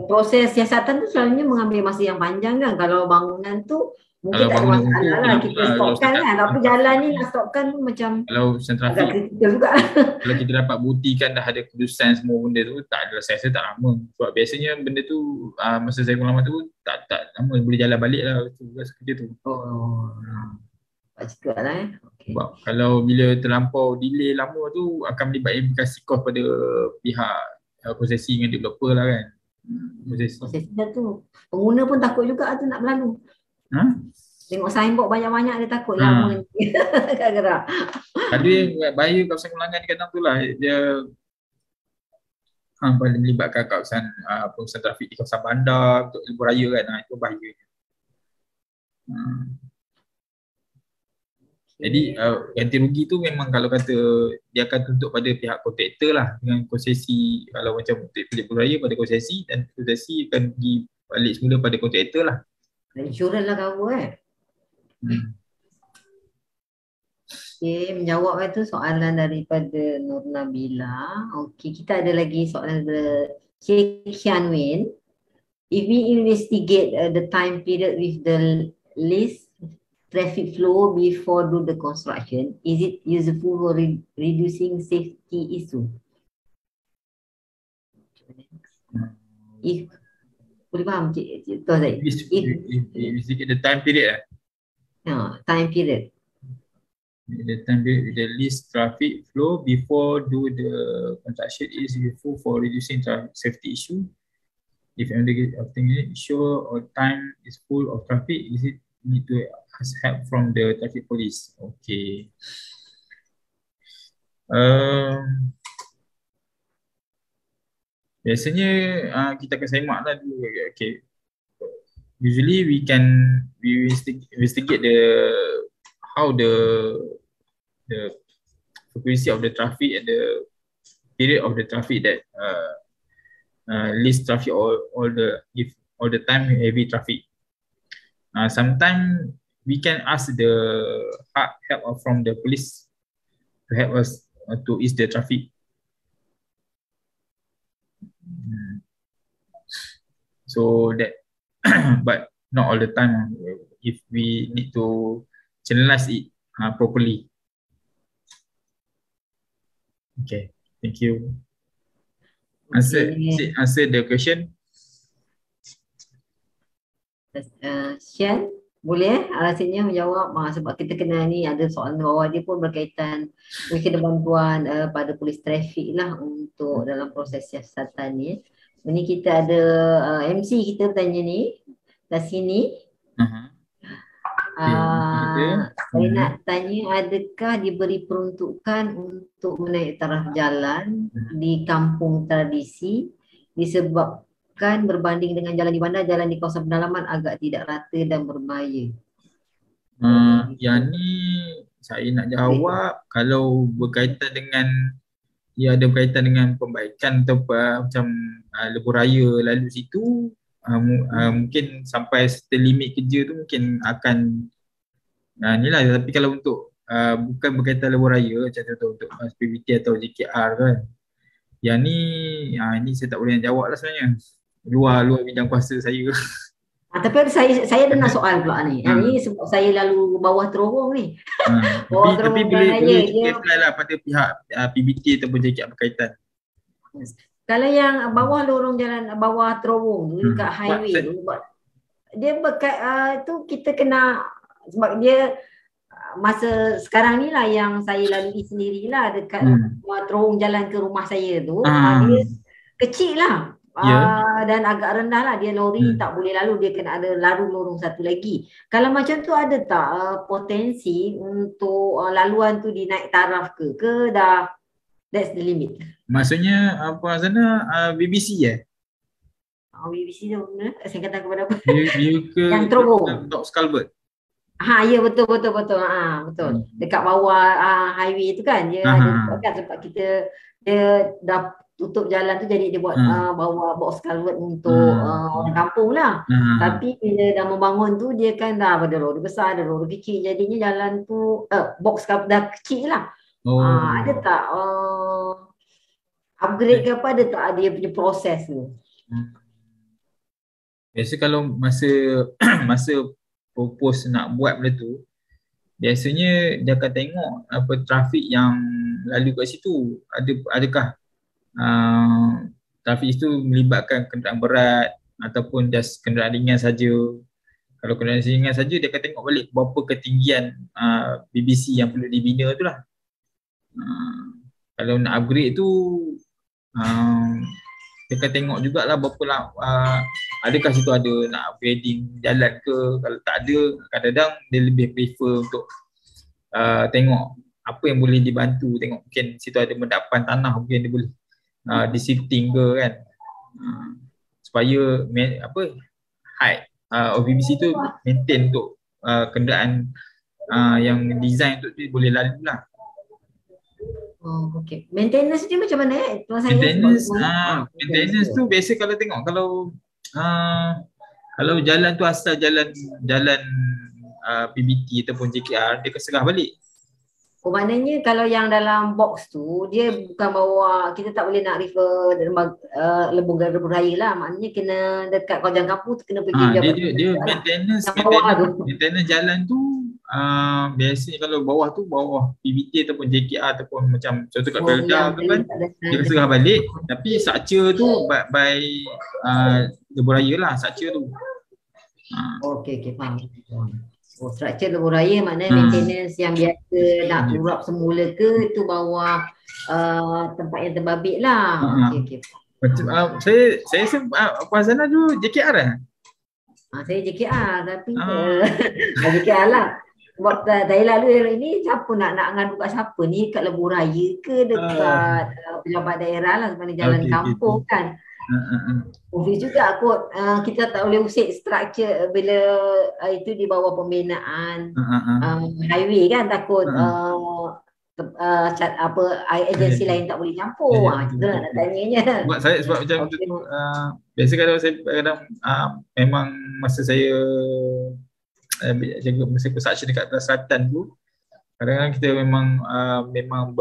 Proses siasatan tu selalunya mengambil masa yang panjang kan? Kalau bangunan tu mungkin tak ada masalah lah, kita stopkan kan. Tapi jalan ni nak stopkan tu macam kalau agak kritikal juga. Kalau kita dapat buktikan dah ada kelulusan semua benda tu, tak adalah, saya rasa tak lama. Sebab biasanya benda tu masa saya pengalaman tu tak lama, boleh jalan balik lah tugas kerja tu. Tak cakap lah Sebab kalau bila terlampau delay lama tu akan melibatkan implikasi kos pada pihak prosesi dengan developer lah kan. Prosesi dah tu pengguna pun takut juga tu nak berlalu. Tengok signboard banyak-banyak dia takut lama ni. Gerak. Ada yang bahaya kawasan ulangan kadang tu lah, dia paling melibatkan kawasan pengurusan trafik di kawasan bandar untuk lebuh raya kan, itu bahaya. Jadi ganti rugi tu memang kalau kata dia akan tuntut pada pihak kontraktor lah dengan konsesi. Kalau macam untuk lebuh raya pada konsesi, dan konsesi akan dibalik semula pada kontraktor lah. Insurans lah cover Okey, menjawab itu soalan daripada Nur Nabila. Okey, kita ada lagi soalan daripada Sheikh Hian Win. If we investigate the time period with the least traffic flow before do the construction, is it useful for reducing safety issue? If boleh faham Cik Tuan Zaid? Investigate the time period time period. The time period, the least traffic flow before do the construction is useful for reducing safety issue. If everything sure or time is full of traffic, is it need to ask help from the traffic police? Okay. Biasanya kita akan semak lah dulu. Okay. Usually we investigate how the frequency of the traffic and the period of the traffic that least traffic or all the time heavy traffic. Sometimes we can ask the help from the police to help us to ease the traffic. So that but not all the time if we need to channelize it properly. Okay, thank you. Answer the question. Sian, Boleh rasanya menjawab sebab kita kena ni ada soalan bawah dia pun berkaitan mungkin ada bantuan pada polis trafik lah untuk dalam proses siasatan ni. Ini kita ada MC kita bertanya ni kat sini. Saya nak tanya, adakah diberi peruntukan untuk menaik taraf jalan di kampung tradisi disebabkan berbanding dengan jalan di bandar, jalan di kawasan pedalaman agak tidak rata dan berbahaya? Yang ni saya nak jawab kalau berkaitan dengan ada berkaitan dengan pembaikan atau macam lebuh raya lalu situ, mungkin sampai certain limit kerja tu mungkin akan ni lah. Tapi kalau untuk bukan berkaitan lebuh raya macam contoh untuk PBT atau JKR kan, yang ni saya tak boleh jawab lah sebenarnya, luar bidang kuasa saya. Tapi saya ada nak soal pula ni. Ini sebab saya lalu bawah terowong ni. Tapi boleh apply lah pada pihak PBT ataupun JKR berkaitan. Kalau yang bawah lorong jalan bawah terowong tu dekat highway tu, dia tu kita kena, sebab dia masa sekarang ni lah yang saya lalui sendirilah dekat terowong jalan ke rumah saya tu, dia kecil lah. Dan agak rendah lah, dia lori tak boleh lalu, dia kena ada lalu lorong satu lagi. Kalau macam tu ada tak potensi untuk laluan tu dinaik taraf ke dah that's the limit? Maksudnya apa sana BBC BBC tu mana? Saya kata kepada apa? Yang terowong Dock Culvert. Ya betul. Betul. Dekat bawah highway tu kan dia ada kan, sebab dia dah tutup jalan tu, jadi dia buat bawa box culvert untuk orang kampung lah. Tapi bila dah membangun tu, dia kan dah ada lori besar, ada lori kecil, jadinya jalan tu box culvert dah kecil lah. Ada tak upgrade ke apa, ada tak dia punya proses tu? Biasa kalau masa propose nak buat benda tu, biasanya dia akan tengok apa trafik yang lalu kat situ, adakah trafik itu melibatkan kenderaan berat ataupun just kenderaan ringan saja. Kalau kenderaan ringan saja, dia akan tengok balik berapa ketinggian BBC yang perlu dibina tu lah. Kalau nak upgrade tu, dia akan tengok jugalah berapa lah, adakah situ ada nak upgrading jalan ke. Kalau tak ada, kadang-kadang dia lebih prefer untuk tengok apa yang boleh dibantu. Tengok mungkin situ ada mendapan tanah, mungkin dia boleh di-shifting ke kan, supaya height OVBC tu maintain untuk kenderaan yang design untuk dia boleh lalu lah. Okay. Maintenance dia macam mana Maintenance tu biasa kalau tengok, kalau jalan tu asal jalan PBT ataupun JKR, dia akan serah balik. Maknanya kalau yang dalam box tu, dia bukan bawa, kita tak boleh nak refer lebuh raya lah. Maknanya kena dekat kawasan kampung tu, kena pergi dia maintenance jalan tu, biasanya kalau bawah tu, bawah PBT ataupun JKR ataupun macam contoh kat Belda tu kan, dia serah balik. Tapi structure tu by lebuh raya lah, structure tu. Okay, faham. Structure lebuh raya maknanya maintenance yang biasa nak urap semula ke, itu bawah tempat yang terbabit lah. Okay. Saya Puan Zana dulu JKR lah. Saya JKR tapi JKR lah. Sebab dari lalu ini siapa nak ngadu kat siapa ni, kat lebuh raya ke dekat pejabat daerah lah, sebenarnya jalan kampung kan. Obvious juga kot, kita tak boleh usik structure bila itu di bawah pembinaan highway kan, takut agensi lain tak boleh campur. Itu lah nak tanyanya. Sebab macam biasa kadang memang masa saya jaga masa construction dekat selatan tu, kadang-kadang kita memang memang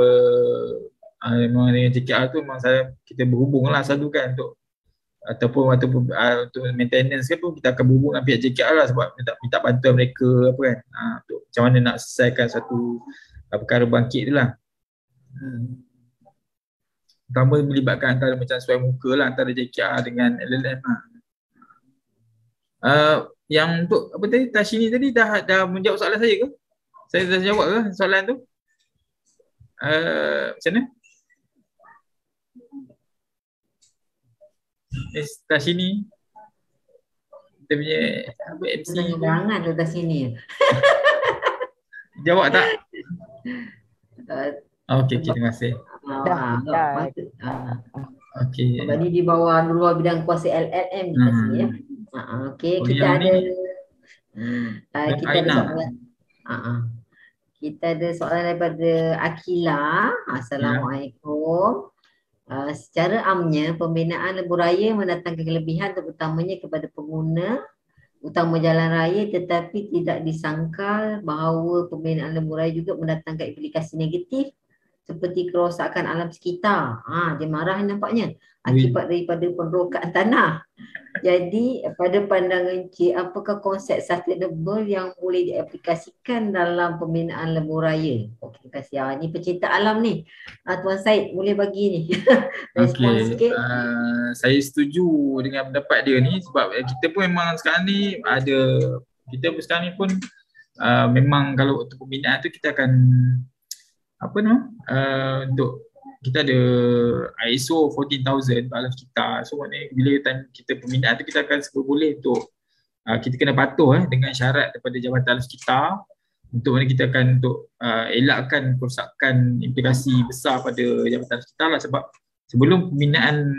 dengan JKR tu memang kita berhubung lah selalu kan, ataupun untuk maintenance ke pun kita akan berhubung dengan pihak JKR lah, sebab minta bantuan mereka apa kan, untuk macam mana nak selesaikan satu perkara bangkit tu lah. Pertama melibatkan antara macam suai muka lah antara JKR dengan LLM lah. Yang untuk apa tadi, Tashini tadi dah menjawab soalan saya ke? Saya dah jawab ke soalan tu? Macam mana? Tashini kita punya apa MC Penerangan tu dah sini. jawab tak? Okey, sebab- terima kasih. Dah. Okey. Sebab ni di bawah luar bidang kuasa LLM di sini ya. Okey, Oh, kita yang ada ni kita ada Aina. soalan. Kita ada soalan daripada Akila. Assalamualaikum. Secara amnya, pembinaan lebuh raya mendatangkan kelebihan terutamanya kepada pengguna utama jalan raya, tetapi tidak disangkal bahawa pembinaan lebuh raya juga mendatangkan implikasi negatif seperti kerosakan alam sekitar. Dia marah nampaknya akibat daripada penrokaan tanah. Jadi pada pandangan Cik, apakah konsep sustainable yang boleh diaplikasikan dalam pembinaan lebuh raya? Terima kasih. Ni pecinta alam ni. Tuan Syed boleh bagi ni respon sikit. Saya setuju dengan pendapat dia ni sebab kita pun memang sekarang ni kita pun sekarang ni pun memang kalau untuk pembinaan tu kita akan untuk kita ada ISO 14000 alam sekitar. So maknanya bila kita pembinaan tu kita akan boleh untuk kita kena patuh dengan syarat daripada Jabatan Alam Sekitar untuk mana kita akan untuk elakkan kerosakan implikasi besar pada Jabatan Alam Sekitar lah. Sebab sebelum pembinaan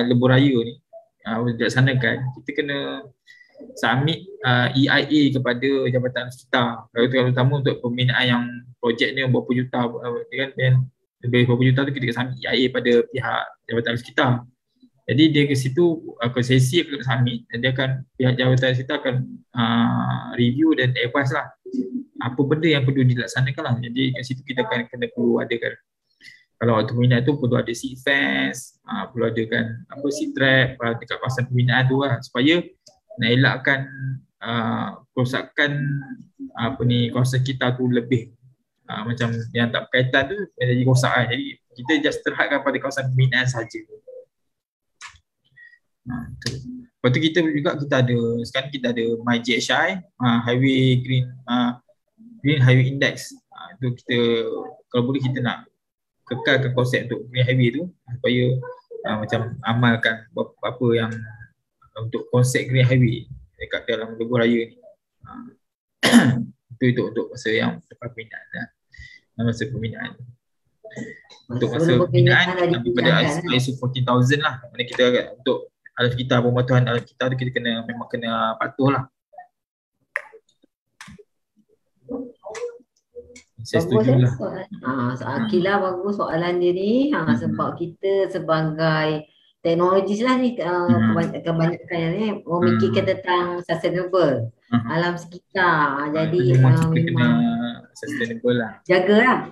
lebuh raya ni dilaksanakan, kita kena submit EIA kepada Jabatan Alam Sekitar. Terutama untuk pembinaan yang projek ni berapa juta kan, lebih berapa juta tu kita kena submit EIA pada pihak Jabatan Alam Sekitar. Jadi dia ke situ konsesi akan submit dan dia akan pihak Jabatan Alam Sekitar akan review dan advise lah apa benda yang perlu dilaksanakan lah. Jadi kat situ kita akan kena perlu adakan, kalau waktu pembinaan tu perlu ada seat fence, perlu adakan seat trap dekat kawasan pembinaan tu lah, supaya nak elakkan kerosakan kawasan kita tu lebih macam yang tak berkaitan tu jadi rosak kan. Jadi kita just terhadkan pada kawasan pembinaan saja. Lepas tu kita ada sekarang kita ada MyGHI, Highway Green Highway Index. Itu kita kalau boleh kita nak kekalkan konsep untuk Green Highway tu supaya macam amalkan apa yang untuk konsep Green Highway dekat dalam lebuh raya ni. Itu untuk masa yang lepas pembinaan masa pembinaan. Untuk masa pembinaan daripada ISO 14000 lah. Mana kita untuk alam sekitar, pematuhan alam sekitar tu kita memang kena patuh lah. Saya setuju lah. Akila bagus soalan dia ni. Sebab kita sebagai teknologis lah ni, kebanyakan ni memikirkan tentang sustainable alam sekitar. Jadi memang kita kena sustainable lah. Jaga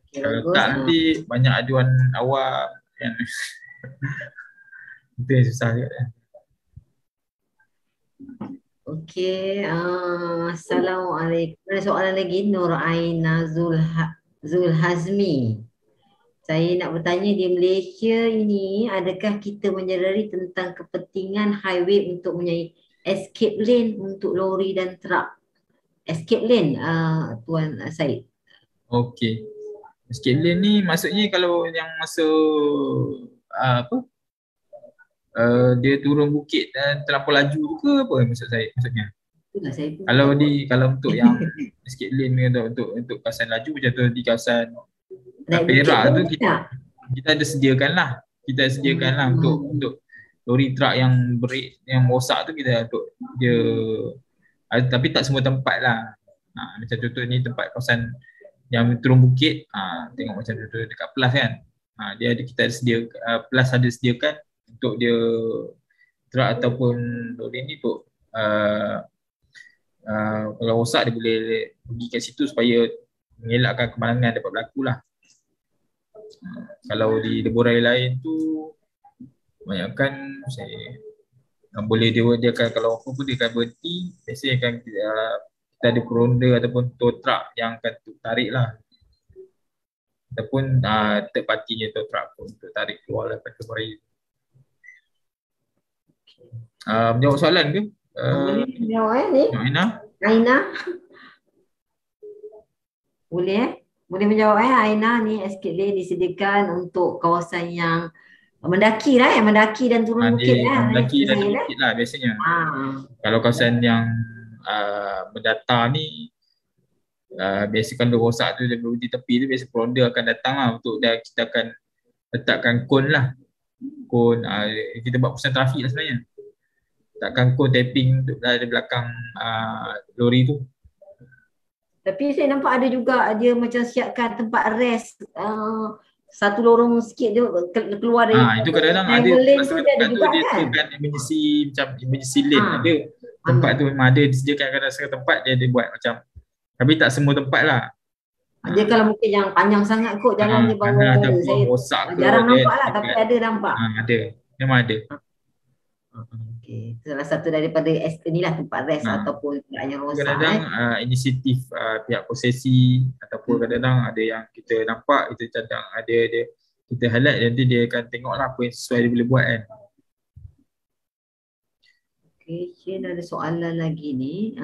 kalau tak nanti banyak aduan awam kan. Itu yang susah juga. Okey, Assalamualaikum. Ada soalan lagi, Nur Aina Zulhazmi. Saya nak bertanya, di Malaysia ini adakah kita menyedari tentang kepentingan highway untuk mempunyai escape lane untuk lori dan truk? Escape lane, Tuan Syed. Okey. Escape lane ni maksudnya kalau yang masa dia turun bukit dan terlampau laju tu ke apa maksudnya? Kalau untuk yang escape lane ni untuk kawasan laju macam tu di kawasan Perak tu kita ada sediakan lah. Untuk lori truk yang yang rosak tu kita untuk dia tapi tak semua tempat lah. Macam contoh ni tempat kawasan yang turun bukit, tengok macam contoh dekat Plus kan. Kita ada Plus ada sediakan untuk dia truk ataupun lori ni untuk kalau rosak dia boleh pergi kat situ supaya mengelakkan kemalangan dapat berlaku lah. Kalau di lebuh raya lain tu kebanyakan boleh dia akan, kalau apa pun dia akan berhenti. Biasanya akan kita ada peronda ataupun tow truck yang akan tarik lah, ataupun third party tow truck pun untuk tarik keluar daripada lebuh raya. Menjawab soalan ke? Boleh menjawab ni? Aina. Boleh Boleh menjawab Aina ni Escape Lane disediakan untuk kawasan yang mendaki lah mendaki dan turun bukit mendaki dan turun bukit lah biasanya. Kalau kawasan yang mendatar ni biasa kalau rosak tu dia di tepi tu biasa peronda akan datang lah untuk kita akan letakkan kon lah. Kon kita buat pusat trafik lah sebenarnya. Letakkan kon tapping di belakang lori tu. Tapi saya nampak ada juga dia macam siapkan tempat rest satu lorong sikit dia keluar dari itu kadang-kadang ada masa tempat tu dia kan emergency macam emergency lane ada tempat tu memang ada disediakan kadang-kadang tempat dia ada buat macam tapi tak semua tempat lah. Dia kalau mungkin yang panjang sangat kot jalan dia bawah saya rosak jarang nampak lah tapi ada nampak. Ada, memang ada. Okey, salah satu daripada ni lah tempat rest ataupun yang rosak. Kadang-kadang inisiatif pihak posesi ataupun kadang-kadang ada yang kita nampak kita cadang ada kita highlight nanti dia akan tengok lah apa yang sesuai dia boleh buat kan. Okey, Shin ada soalan lagi ni.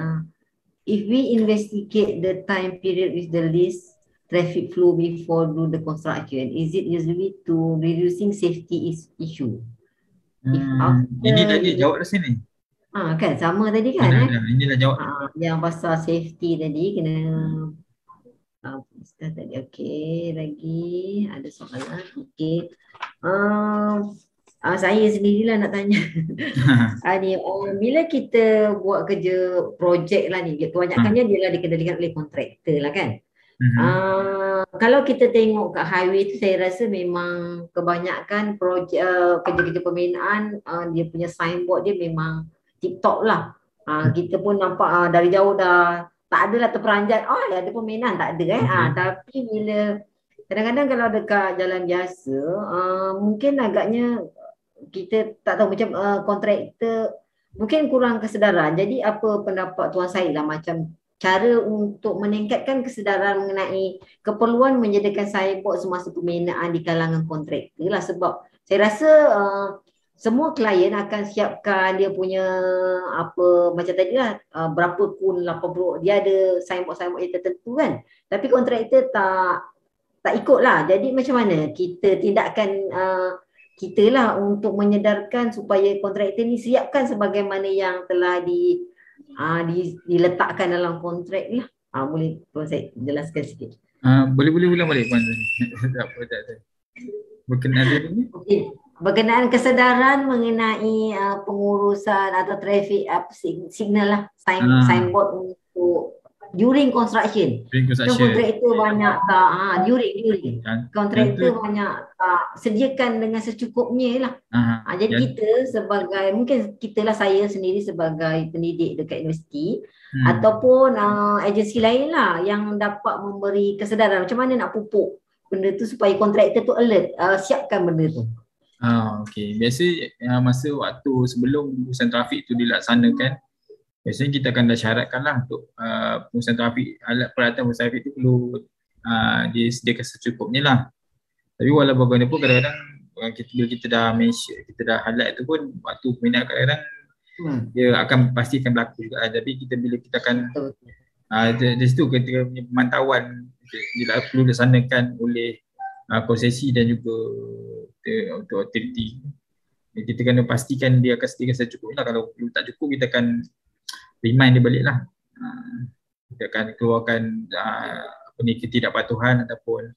If we investigate the time period with the least traffic flow before do the construction, is it usually to reducing safety issue? Ini dah jawab dah sini. Kan sama tadi kan ini dah jawab. Yang pasal safety tadi kena tadi. Okey, lagi ada soalan. Okey. Saya sendirilah nak tanya. Bila kita buat kerja projek lah ni, kebanyakannya dia lah dikendalikan oleh kontraktor lah kan. Kalau kita tengok kat highway tu saya rasa memang kebanyakan projek kerja-kerja pembinaan dia punya signboard dia memang tip-top lah. Kita pun nampak dari jauh dah tak adalah terperanjat ada pembinaan tak ada tapi bila kadang-kadang kalau dekat jalan biasa mungkin agaknya kita tak tahu macam kontraktor mungkin kurang kesedaran. Jadi apa pendapat Tuan Syed lah macam cara untuk meningkatkan kesedaran mengenai keperluan menyediakan signboard semasa pembinaan di kalangan kontraktor lah, sebab saya rasa semua klien akan siapkan dia punya apa macam tadi lah berapa pun 80 dia ada signboard yang tertentu kan, tapi kontraktor tak ikut lah. Jadi macam mana kita tindakan kita lah untuk menyedarkan supaya kontraktor ni siapkan sebagaimana yang telah diletakkan dalam kontrak lah. Boleh Tuan saya jelaskan sikit? Boleh ulang balik Puan. Tak apa. Berkenaan ni? Berkenaan kesedaran mengenai pengurusan atau traffic signal lah, signboard untuk during construction. Kontraktor banyak tak during kontraktor banyak tak sediakan dengan secukupnya lah. Jadi kita sebagai mungkin saya sendiri sebagai pendidik dekat universiti ataupun agensi lain lah yang dapat memberi kesedaran macam mana nak pupuk benda tu supaya kontraktor tu alert, siapkan benda tu. Okey. Biasa masa waktu sebelum urusan trafik tu dilaksanakan, biasanya kita akan dah syaratkan lah untuk pengurusan trafik, alat peralatan pengurusan trafik tu perlu disediakan secukupnya lah. Tapi walau bagaimanapun kadang-kadang bila kita dah mention, kita dah highlight tu pun waktu peminat kadang-kadang dia akan pasti akan berlaku juga. Tapi bila kita akan dari situ ketika punya pemantauan dia perlu dilaksanakan oleh konsesi dan juga untuk aktiviti. Kita kena pastikan dia akan sediakan secukupnya lah. Kalau perlu tak cukup kita akan remind dia balik lah. Kita akan keluarkan ketidakpatuhan ataupun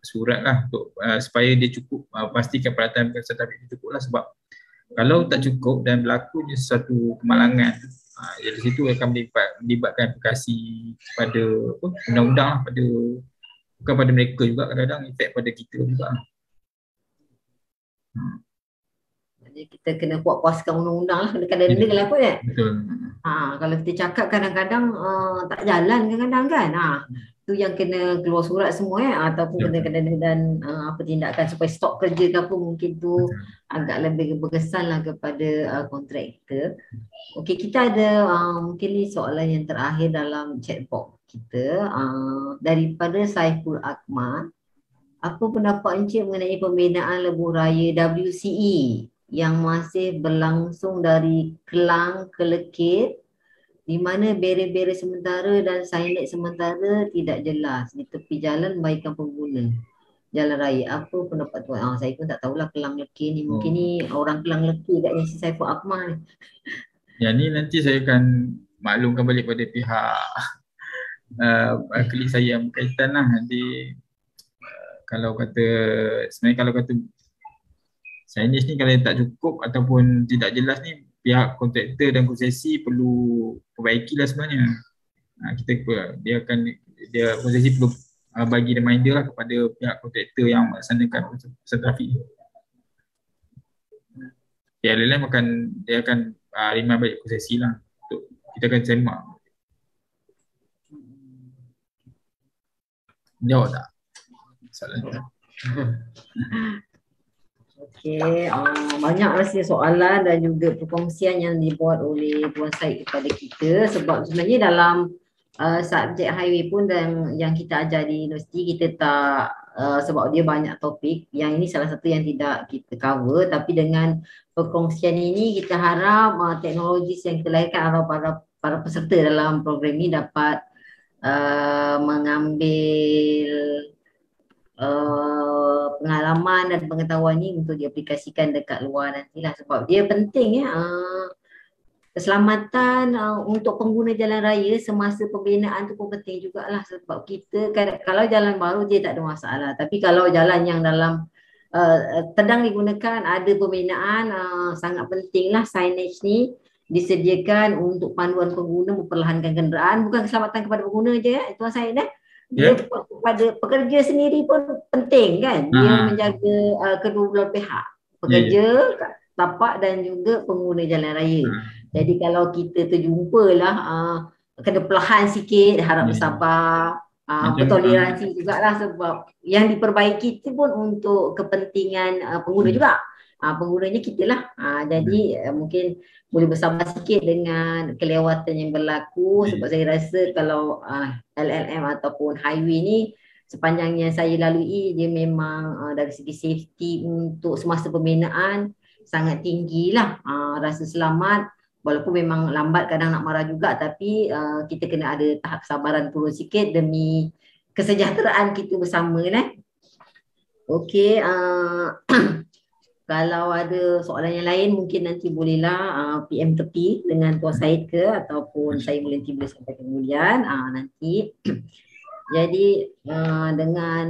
surat lah untuk supaya dia cukup, pastikan peralatan sertifikat cukup lah. Sebab kalau tak cukup dan berlaku sesuatu kemalangan, dari situ akan melibatkan aplikasi pada undang-undang lah, bukan pada mereka juga, kadang-kadang efek pada kita juga. Jadi kita kena puaskan undang-undang lah, kena denda lah kot kan. Betul. Kalau kita cakap kadang-kadang tak jalan kadang-kadang kan. Tu yang kena keluar surat semua ataupun kena dan apa tindakan supaya stop kerja ke apa, mungkin tu agak lebih berkesan lah kepada kontraktor. Okey, kita ada mungkin ni soalan yang terakhir dalam chat box kita daripada Saiful Akmal. Apa pendapat Encik mengenai pembinaan lebuh raya WCE yang masih berlangsung dari Kelang ke Lekir, di mana barier-barier sementara dan signage sementara tidak jelas di tepi jalan membaikan pengguna jalan raya. Apa pendapat tuan? Saya pun tak tahulah Kelang Lekir ni. Mungkin ni orang Kelang Lekir kat Encik Saiful Akmal ni. Yang ni nanti saya akan maklumkan balik pada pihak klik saya yang berkaitan lah. Nanti kalau kata, sebenarnya kalau kata signage ni kalau tak cukup ataupun tidak jelas ni, pihak kontraktor dan konsesi perlu perbaikilah sebenarnya. Dia konsesi perlu bagi reminder lah kepada pihak kontraktor yang melaksanakan pasal trafik. LLM dia akan remind balik konsesi lah. Kita akan semak. Jawab tak? Soalan. Okey, banyak rasa soalan dan juga perkongsian yang dibuat oleh Tuan Syed kepada kita, sebab sebenarnya dalam subjek highway pun dan yang kita ajar di universiti kita tak sebab dia banyak topik, yang ini salah satu yang tidak kita cover, tapi dengan perkongsian ini kita harap teknologi yang kita lahirkan atau para peserta dalam program ini dapat mengambil pengalaman dan pengetahuan ni untuk diaplikasikan dekat luar nantilah, sebab dia penting ya. Keselamatan untuk pengguna jalan raya semasa pembinaan tu pun penting jugalah, sebab kita kalau jalan baru dia tak ada masalah, tapi kalau jalan yang dalam sedang digunakan ada pembinaan, sangat pentinglah signage ni disediakan untuk panduan pengguna memperlahankan kenderaan, bukan keselamatan kepada pengguna je ya, Tuan Syed dah. Dia pada pekerja sendiri pun penting kan, dia menjaga kedua belah pihak, pekerja, tapak dan juga pengguna jalan raya. Jadi kalau kita terjumpalah kena perlahan sikit, harap bersabar, bertoleransi jugalah, sebab yang diperbaiki itu pun untuk kepentingan pengguna juga. Penggunanya kita lah. Jadi mungkin boleh bersabar sikit dengan kelewatan yang berlaku, sebab saya rasa kalau LLM ataupun highway ni sepanjang yang saya lalui, dia memang dari segi safety untuk semasa pembinaan sangat tinggi lah. Rasa selamat, walaupun memang lambat kadang nak marah juga, tapi kita kena ada tahap kesabaran turun sikit demi kesejahteraan kita bersama lah. Okey, kalau ada soalan yang lain mungkin nanti bolehlah PM tepi dengan Tuan Syed ke, ataupun saya boleh sampai kemudian nanti. Jadi dengan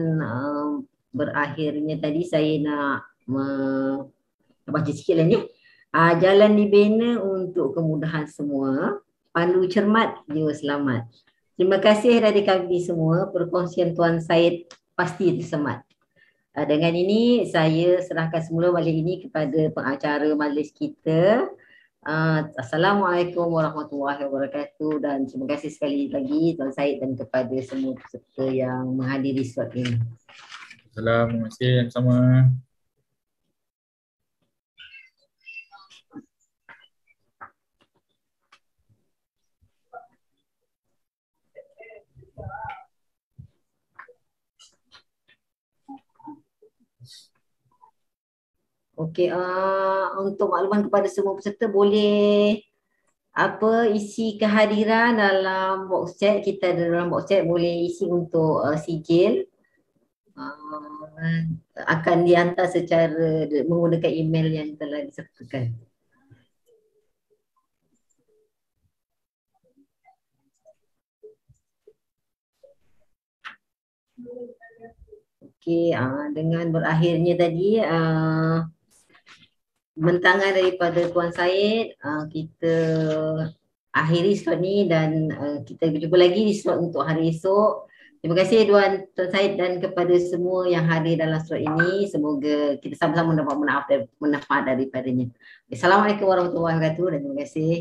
berakhirnya tadi saya nak baca sikit lah ni. Jalan dibina untuk kemudahan semua, pandu cermat, jiwa selamat. Terima kasih dari kami semua, perkongsian Tuan Syed pasti tersemat. Dengan ini saya serahkan semula majlis ini kepada pengacara majlis kita. Assalamualaikum warahmatullahi wabarakatuh, dan terima kasih sekali lagi Tuan Syed dan kepada semua peserta yang menghadiri slot ini. Terima kasih sama. Okey, untuk makluman kepada semua peserta, boleh isi kehadiran dalam box chat. Kita ada dalam box chat, boleh isi untuk sijil. Akan dihantar secara menggunakan email yang telah disertakan. Okey, dengan berakhirnya tadi bentangan daripada Tuan Syed, kita akhiri slot ni dan kita berjumpa lagi di slot untuk hari esok. Terima kasih Tuan Syed dan kepada semua yang hadir dalam slot ini. Semoga kita sama-sama mendapat manfaat daripadanya. Assalamualaikum warahmatullahi wabarakatuh dan terima kasih.